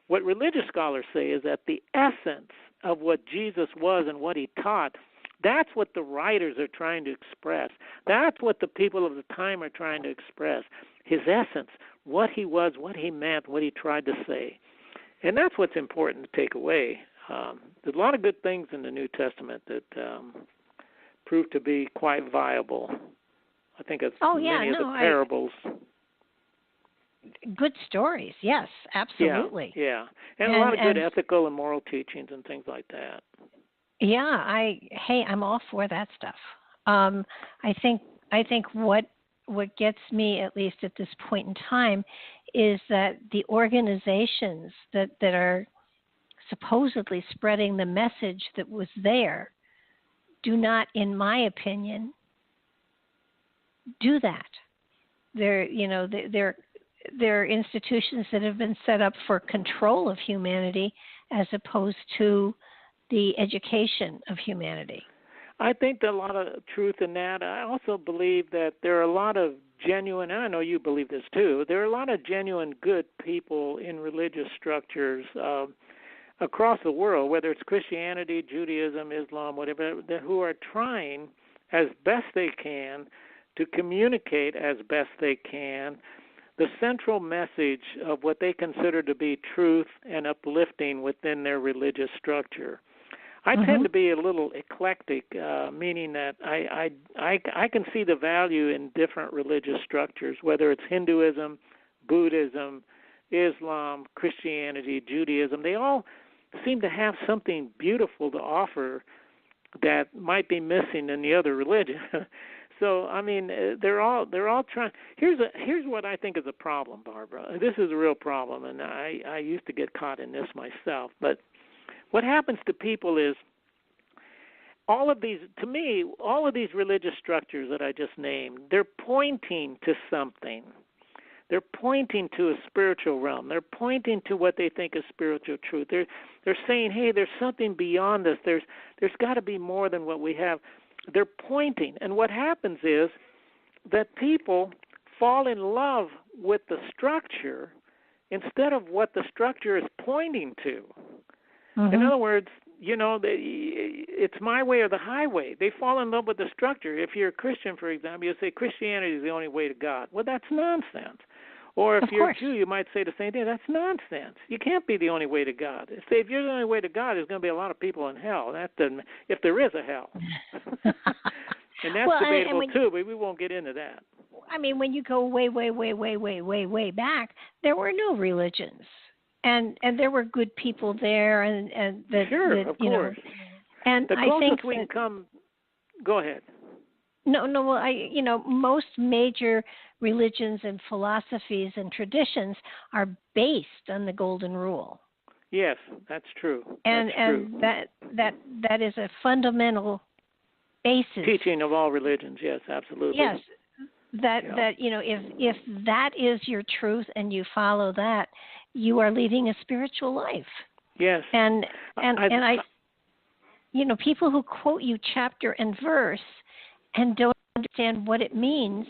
what religious scholars say is that the essence of what Jesus was and what he taught, that's what the writers are trying to express. That's what the people of the time are trying to express. His essence, what he was, what he meant, what he tried to say. And that's what's important to take away. There's a lot of good things in the New Testament that prove to be quite viable. I think it's many of the parables. Good stories, yes, absolutely. Yeah. And a lot of good ethical and moral teachings and things like that. Yeah, I'm all for that stuff. I think what gets me, at least at this point in time, is that the organizations that are supposedly spreading the message that was there do not, in my opinion, do that. They're institutions that have been set up for control of humanity as opposed to the education of humanity. I think there's a lot of truth in that. I also believe that there are a lot of genuine, and I know you believe this too, there are a lot of genuine good people in religious structures across the world, whether it's Christianity, Judaism, Islam, whatever, who are trying as best they can to communicate as best they can the central message of what they consider to be truth and uplifting within their religious structure. I tend to be a little eclectic, meaning that I can see the value in different religious structures, whether it's Hinduism, Buddhism, Islam, Christianity, Judaism. They all seem to have something beautiful to offer that might be missing in the other religion. So, I mean, they're all trying. Here's what I think is a problem, Barbara. This is a real problem, and I used to get caught in this myself. But what happens to people is all of these religious structures that I just named, they're pointing to something. They're pointing to a spiritual realm. They're pointing to what they think is spiritual truth. They're saying, hey, there's something beyond this. There's got to be more than what we have. They're pointing. And what happens is that people fall in love with the structure instead of what the structure is pointing to. In other words, it's my way or the highway. They fall in love with the structure. If you're a Christian, for example, you say Christianity is the only way to God. Well, that's nonsense. Or if you're a Jew, you might say the same thing. That's nonsense. You can't be the only way to God. If you're the only way to God, there's going to be a lot of people in hell. That doesn't, if there is a hell. And that's debatable too, but we won't get into that. I mean, when you go way, way, way, way, way, way, way back, there were no religions. And there were good people there, and of course. And the I think we can come. Go ahead. No. Well, most major religions and philosophies and traditions are based on the Golden Rule. Yes, that's true. And that is a fundamental basis. Teaching of all religions. Yes, absolutely. Yes, that if that is your truth and you follow that, you are leading a spiritual life. Yes. And people who quote you chapter and verse and don't understand what it means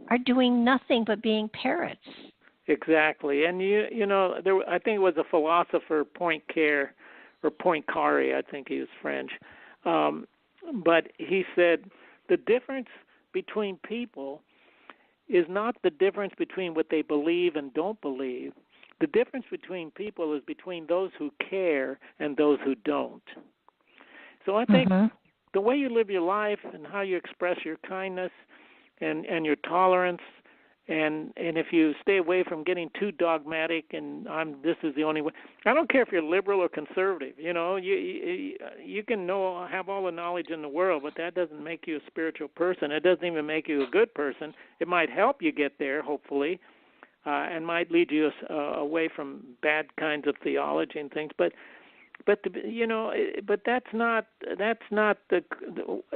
are doing nothing but being parrots. Exactly. And I think it was a philosopher, Poincaré, I think he was French. But he said the difference between people is not the difference between what they believe and don't believe. The difference between people is between those who care and those who don't. So I think the way you live your life and how you express your kindness and your tolerance, and if you stay away from getting too dogmatic and this is the only way. I don't care if you're liberal or conservative. You can have all the knowledge in the world, but that doesn't make you a spiritual person. It doesn't even make you a good person. It might help you get there, hopefully, and might lead you away from bad kinds of theology and things. But that's not the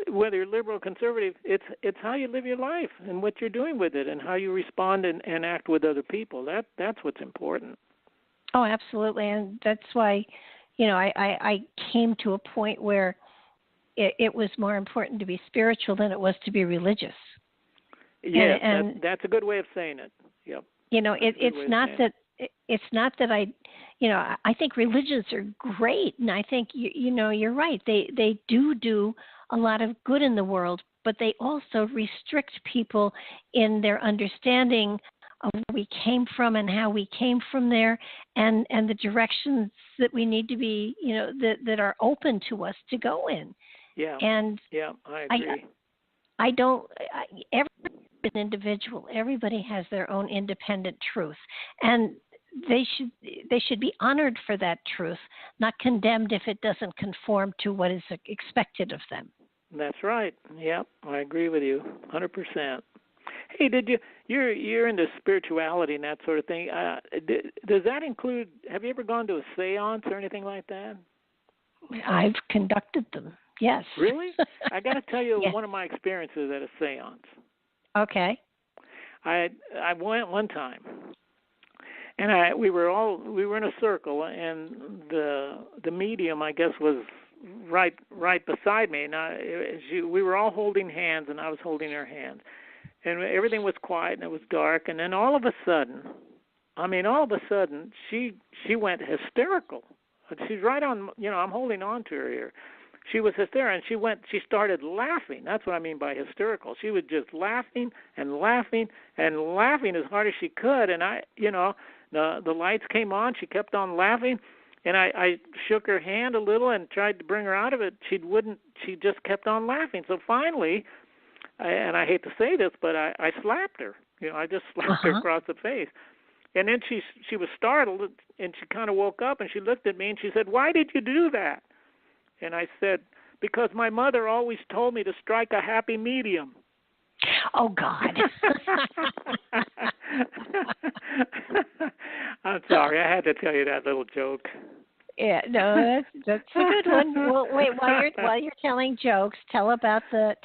whether you're liberal or conservative. It's how you live your life and what you're doing with it and how you respond and act with other people. That's what's important. Oh, absolutely, and that's why, I came to a point where it was more important to be spiritual than it was to be religious. Yes, that's a good way of saying it. Yep. It's not that I think religions are great, and I think you're right. They do a lot of good in the world, but they also restrict people in their understanding of where we came from and how we came from there, and the directions that we need to be, that are open to us to go in. Yeah. And yeah, I agree. Every individual, everybody has their own independent truth, and they should be honored for that truth, not condemned if it doesn't conform to what is expected of them. That's right. Yep, I agree with you 100%. Hey, you're into spirituality and that sort of thing. Does that include, have you ever gone to a seance or anything like that? I've conducted them, yes. Really? I got to tell you Yes. one of my experiences at a seance. Okay. I went one time, and we were in a circle, and the medium, I guess, was right beside me. And we were all holding hands, and I was holding her hand, and everything was quiet and it was dark. And then all of a sudden, she went hysterical. She's right on. I'm holding on to her here. She was hysterical, and she started laughing. That's what I mean by hysterical. She was just laughing and laughing and laughing as hard as she could. And the lights came on. She kept on laughing, and I shook her hand a little and tried to bring her out of it. She wouldn't. She just kept on laughing. So finally, and I hate to say this, but I slapped her. I just slapped her across the face. And then she was startled, and she kind of woke up, and she looked at me, and she said, "Why did you do that?" And I said, "Because my mother always told me to strike a happy medium." Oh, God. I'm sorry. I had to tell you that little joke. Yeah, no, that's a good one. Well, wait, while you're telling jokes, tell about the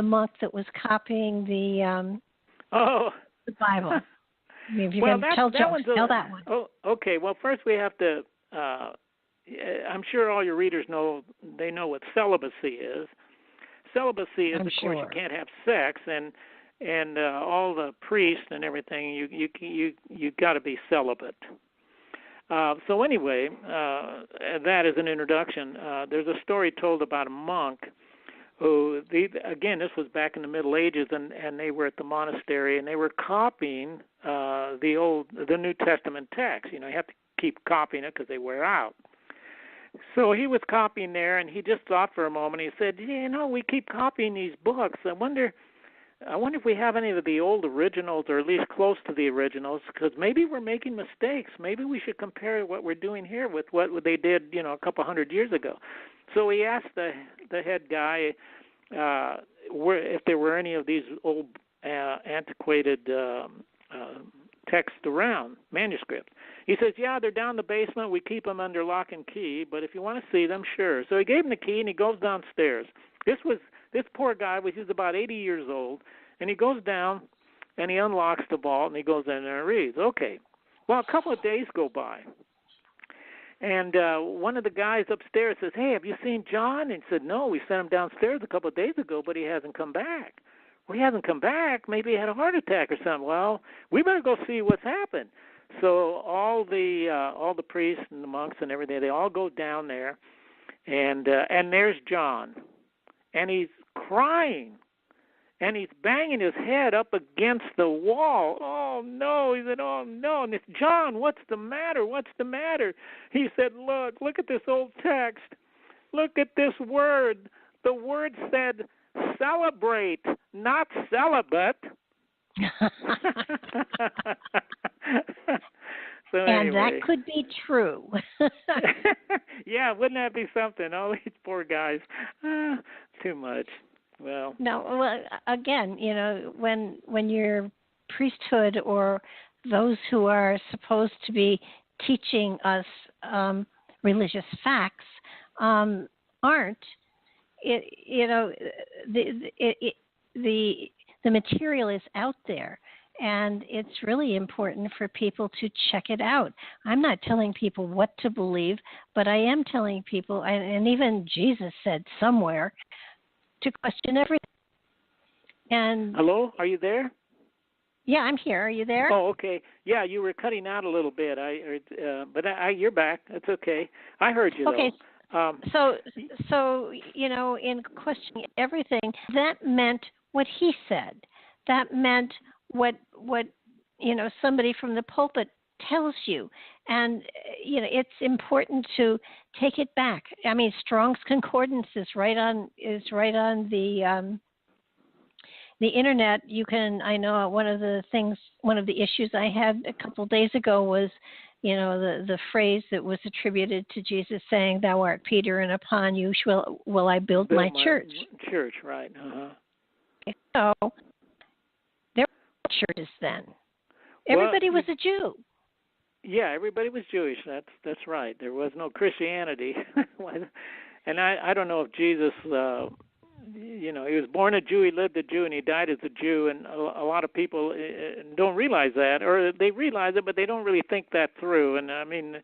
monk that was copying the Bible. I mean, if you're going to tell jokes, tell that one. Oh, okay. Well, first we have to. I'm sure all your readers know what celibacy is. Celibacy is, of course, you can't have sex, and all the priests and everything. You got to be celibate. So anyway, that is an introduction. There's a story told about a monk who, again, this was back in the Middle Ages, and they were at the monastery, and they were copying the New Testament text. You have to keep copying it because they wear out. So he was copying there, and he just thought for a moment. He said, we keep copying these books. I wonder if we have any of the old originals, or at least close to the originals, because maybe we're making mistakes. Maybe we should compare what we're doing here with what they did, a couple hundred years ago. So he asked the head guy, if there were any of these old antiquated texts around, manuscripts. He says, yeah, they're down in the basement. We keep them under lock and key, but if you want to see them, sure. So he gave him the key, and he goes downstairs. This poor guy, which is about 80 years old, and he goes down, and he unlocks the vault, and he goes in there and reads. Okay. Well, a couple of days go by, and one of the guys upstairs says, hey, have you seen John? And he said, no, we sent him downstairs a couple of days ago, but he hasn't come back. Well, he hasn't come back. Maybe he had a heart attack or something. Well, we better go see what's happened. So all the priests and the monks and everything, they all go down there, and there's John, and he's crying, and he's banging his head up against the wall. Oh no! He said, oh no! And it's John. What's the matter? What's the matter? He said, look at this old text. Look at this word. The word said celebrate, not celibate. So and anyway. that could be true. Yeah, wouldn't that be something? Oh, these poor guys. Too much. Well. No, well, again, when your priesthood or those who are supposed to be teaching us religious facts aren't, the material is out there, and it's really important for people to check it out. I'm not telling people what to believe, but I am telling people, and even Jesus said somewhere, to question everything. And hello, are you there? Yeah, I'm here. Are you there? Oh, okay. Yeah, you were cutting out a little bit. But you're back. That's okay. I heard you. Okay. Though. So in questioning everything, that meant what he said. That meant what somebody from the pulpit tells you, and it's important to take it back. I mean, Strong's Concordance is right on the internet. You can. I know one of the issues I had a couple of days ago was, the phrase that was attributed to Jesus saying, "Thou art Peter, and upon you will I build my church." Church, right? Uh-huh. So there were churches then. Everybody was a Jew. Yeah, everybody was Jewish. That's right. There was no Christianity, and I don't know if Jesus. He was born a Jew, he lived a Jew, and he died as a Jew, and a lot of people don't realize that, or they realize it, but they don't really think that through. And I mean,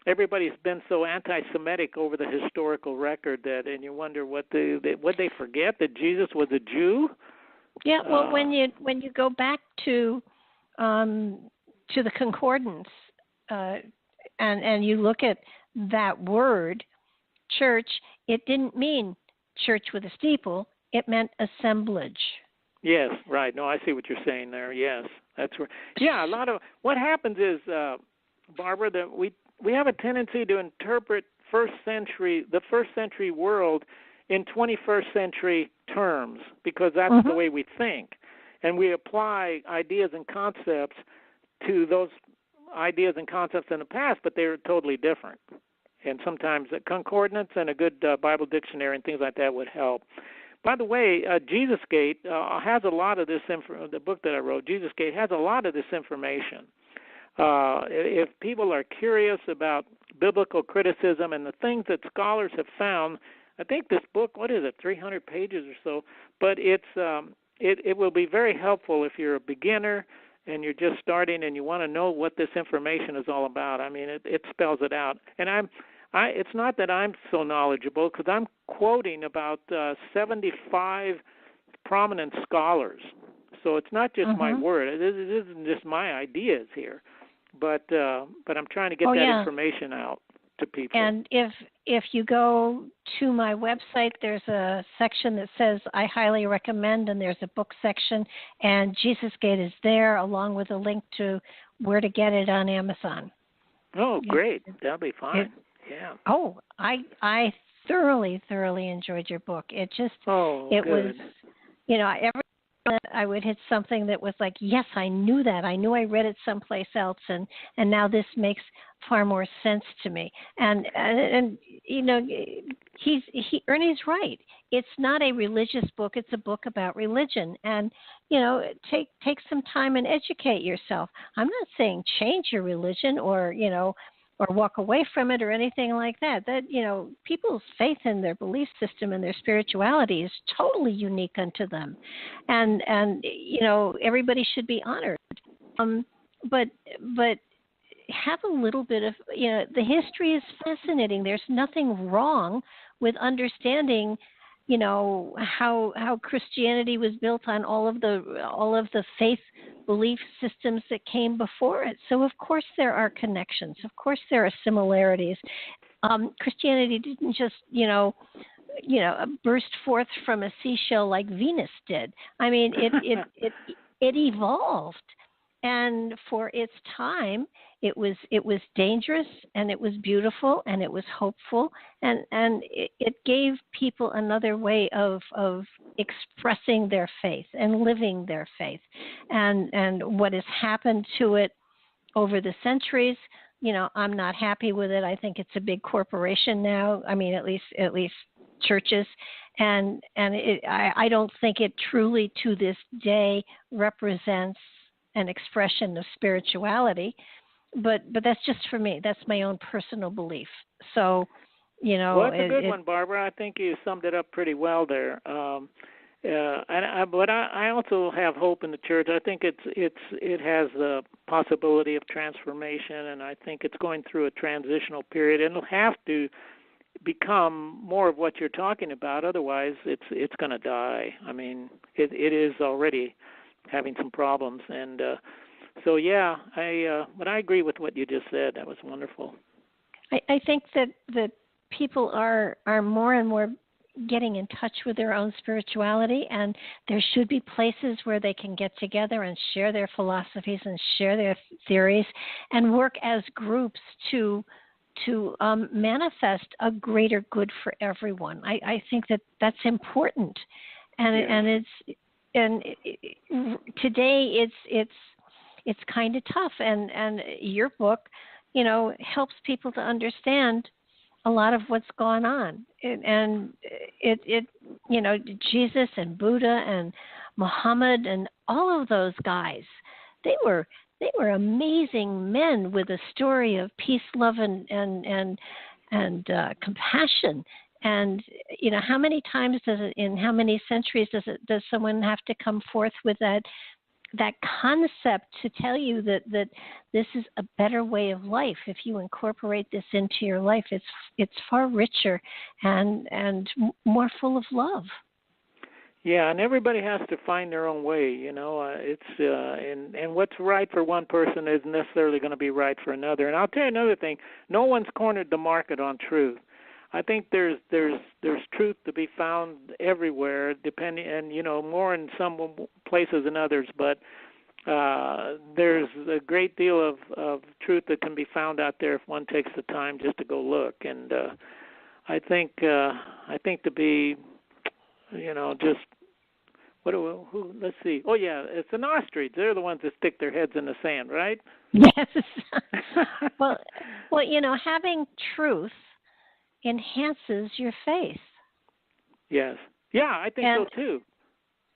everybody's been so anti-Semitic over the historical record and you wonder what they forget, that Jesus was a Jew. Yeah, well, when you go back to the concordance, and you look at that word, church, it didn't mean church with a steeple, it meant assemblage. Yes, right. No, I see what you're saying there. Yes, that's right. Yeah, a lot of what happens is, Barbara, that we have a tendency to interpret the first century world in 21st century terms, because that's the way we think, and we apply ideas and concepts to those ideas and concepts in the past, but they're totally different. And sometimes a concordance and a good Bible dictionary and things like that would help. By the way, Jesusgate has a lot of this the book that I wrote, Jesusgate, has a lot of this information. If people are curious about biblical criticism and the things that scholars have found, I think this book, 300 pages or so, but it will be very helpful if you're a beginner and you're just starting and you want to know what this information is all about. I mean, it spells it out. And it's not that I'm so knowledgeable, because I'm quoting about 75 prominent scholars. So it's not just my word. It isn't just my ideas here, but I'm trying to get that information out to people. And if you go to my website, there's a section that says I highly recommend, and there's a book section, and Jesusgate is there along with a link to where to get it on Amazon. Oh, great. That'll be fine. Yeah. Oh, I thoroughly enjoyed your book. It just good. was, I would hit something that was like, yes, I knew that. I knew I read it someplace else, and now this makes far more sense to me. And you know, Ernie's right. It's not a religious book. It's a book about religion. And you know, take some time and educate yourself. I'm not saying change your religion or walk away from it or anything like that. That, you know, people's faith in their belief system and their spirituality is totally unique unto them. And you know, everybody should be honored. But have a little bit of, you know, the history is fascinating. There's nothing wrong with understanding, you know, how Christianity was built on all of the faith belief systems that came before it. So of course there are connections. Of course there are similarities. Christianity didn't just, you know, burst forth from a seashell like Venus did. I mean, it evolved, and for its time, it was dangerous, and it was beautiful, and it was hopeful, and it gave people another way of expressing their faith and living their faith. And what has happened to it over the centuries, you know, I'm not happy with it. I think it's a big corporation now. I mean, at least churches, and I don't think it truly to this day represents an expression of spirituality. But that's just for me. That's my own personal belief. So, you know, well, that's a good one, Barbara. I think you summed it up pretty well there. But I also have hope in the church. I think it has the possibility of transformation, and I think it's going through a transitional period. And it'll have to become more of what you're talking about. Otherwise, it's going to die. I mean, it is already having some problems, and so yeah, but I agree with what you just said. That was wonderful. I think that people are more and more getting in touch with their own spirituality, and there should be places where they can get together and share their philosophies and share their theories and work as groups to manifest a greater good for everyone. I think that's important, and today it's kind of tough, and your book, you know, helps people to understand a lot of what's gone on, and it you know, Jesus and Buddha and Muhammad and all of those guys, they were amazing men with a story of peace, love, and compassion. And you know, how many times in how many centuries does someone have to come forth with that concept to tell you that this is a better way of life? If you incorporate this into your life, it's far richer and more full of love. Yeah, and everybody has to find their own way. You know, and what's right for one person isn't necessarily going to be right for another. And I'll tell you another thing: no one's cornered the market on truth. I think there's truth to be found everywhere, depending, and you know, more in some places than others. But there's a great deal of truth that can be found out there if one takes the time just to go look. And I think to be, you know, just let's see. Oh yeah, it's an ostrich. They're the ones that stick their heads in the sand, right? Yes. well, you know, having truth enhances your faith. Yes. Yeah, I think so too.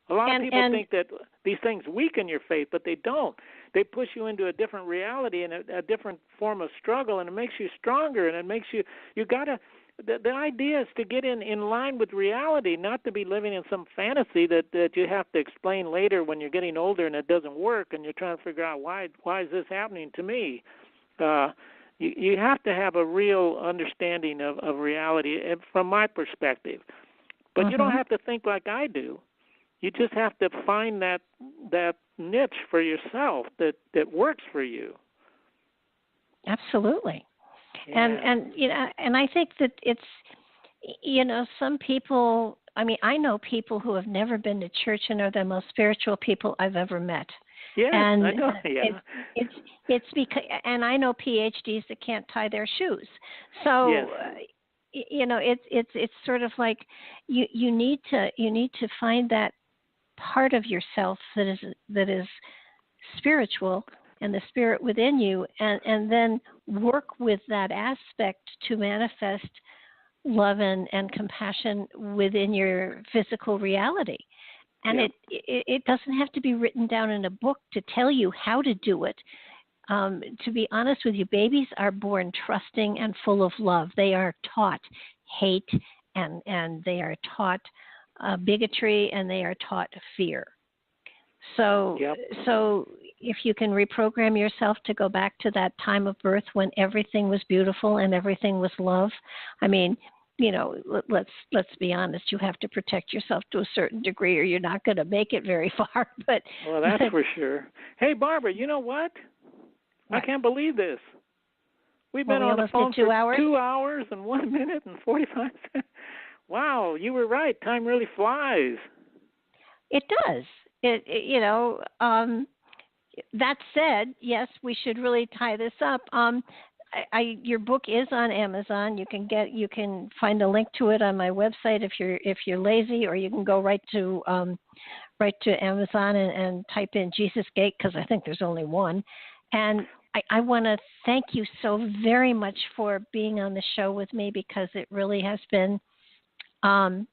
A lot of people think that these things weaken your faith, but they don't. They push you into a different reality and a different form of struggle, and it makes you stronger, and it makes you gotta. The idea is to get in line with reality, not to be living in some fantasy that you have to explain later when you're getting older and it doesn't work, and you're trying to figure out why is this happening to me. You have to have a real understanding of reality, from my perspective. But you don't have to think like I do. You just have to find that niche for yourself that works for you. Absolutely. Yeah. And you know, and I think that it's, you know, some people, I mean, I know people who have never been to church and are the most spiritual people I've ever met. Yeah, and I know. Yeah. It's because, and I know PhDs that can't tie their shoes. So, yes. You know, it's sort of like you need to find that part of yourself that is spiritual and the spirit within you, and then work with that aspect to manifest love and compassion within your physical reality. And it doesn't have to be written down in a book to tell you how to do it. To be honest with you, babies are born trusting and full of love. They are taught hate, and they are taught bigotry, and they are taught fear. So if you can reprogram yourself to go back to that time of birth when everything was beautiful and everything was love, I mean, you know, let's be honest. You have to protect yourself to a certain degree, or you're not going to make it very far. But well, that's for sure. Hey, Barbara, you know what? I can't believe this. We've been on the phone for 2 hours and 1 minute and 45 seconds. Wow, you were right. Time really flies. It does. That said, yes, we should really tie this up. Your book is on Amazon. You can find a link to it on my website if you're lazy, or you can go right to Amazon and type in Jesusgate, because I think there's only one. And I want to thank you so very much for being on the show with me, because it really has been a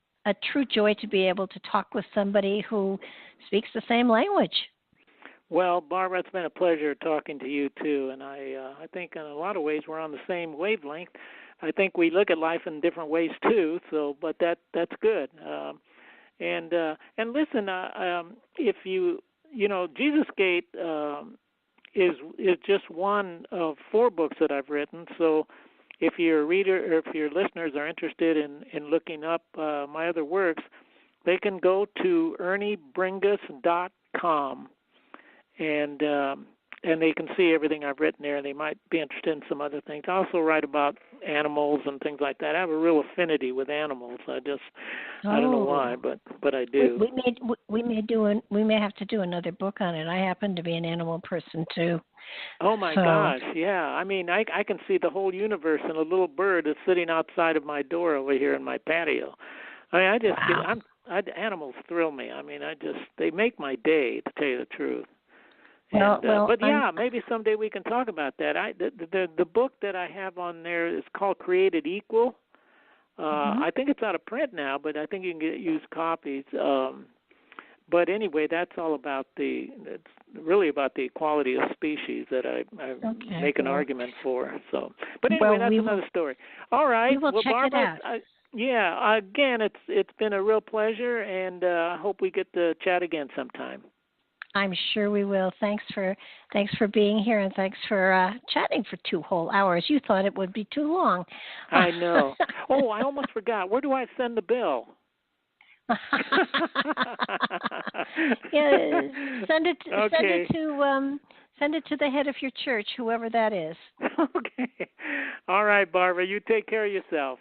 true joy to be able to talk with somebody who speaks the same language. Well, Barbara, it's been a pleasure talking to you too, and I think in a lot of ways we're on the same wavelength. I think we look at life in different ways too. So, but that's good. And listen, if Jesusgate is just one of 4 books that I've written. So, if your reader or if your listeners are interested in looking up my other works, they can go to erniebringas.com. And they can see everything I've written there, and they might be interested in some other things. I also write about animals and things like that. I have a real affinity with animals. I don't know why, but I do. We may have to do another book on it. I happen to be an animal person too. Oh my gosh, yeah. I mean, I can see the whole universe, and a little bird is sitting outside of my door over here in my patio. I mean, animals thrill me. I mean, they make my day, to tell you the truth. But yeah, maybe someday we can talk about that. The book that I have on there is called Created Equal. I think it's out of print now, but I think you can get used copies. But anyway, that's all about it's really about the equality of species that I make an argument for. So, but anyway, that's another story. All right, we will check Barbara, it out. Yeah, again, it's been a real pleasure, and I hope we get to chat again sometime. I'm sure we will. Thanks for being here, and thanks for chatting for 2 whole hours. You thought it would be too long. I know. Oh, I almost forgot. Where do I send the bill? Yeah, send it to the head of your church, whoever that is. Okay. All right, Barbara. You take care of yourself.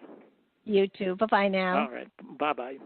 You too. Bye-bye now. All right. Bye-bye.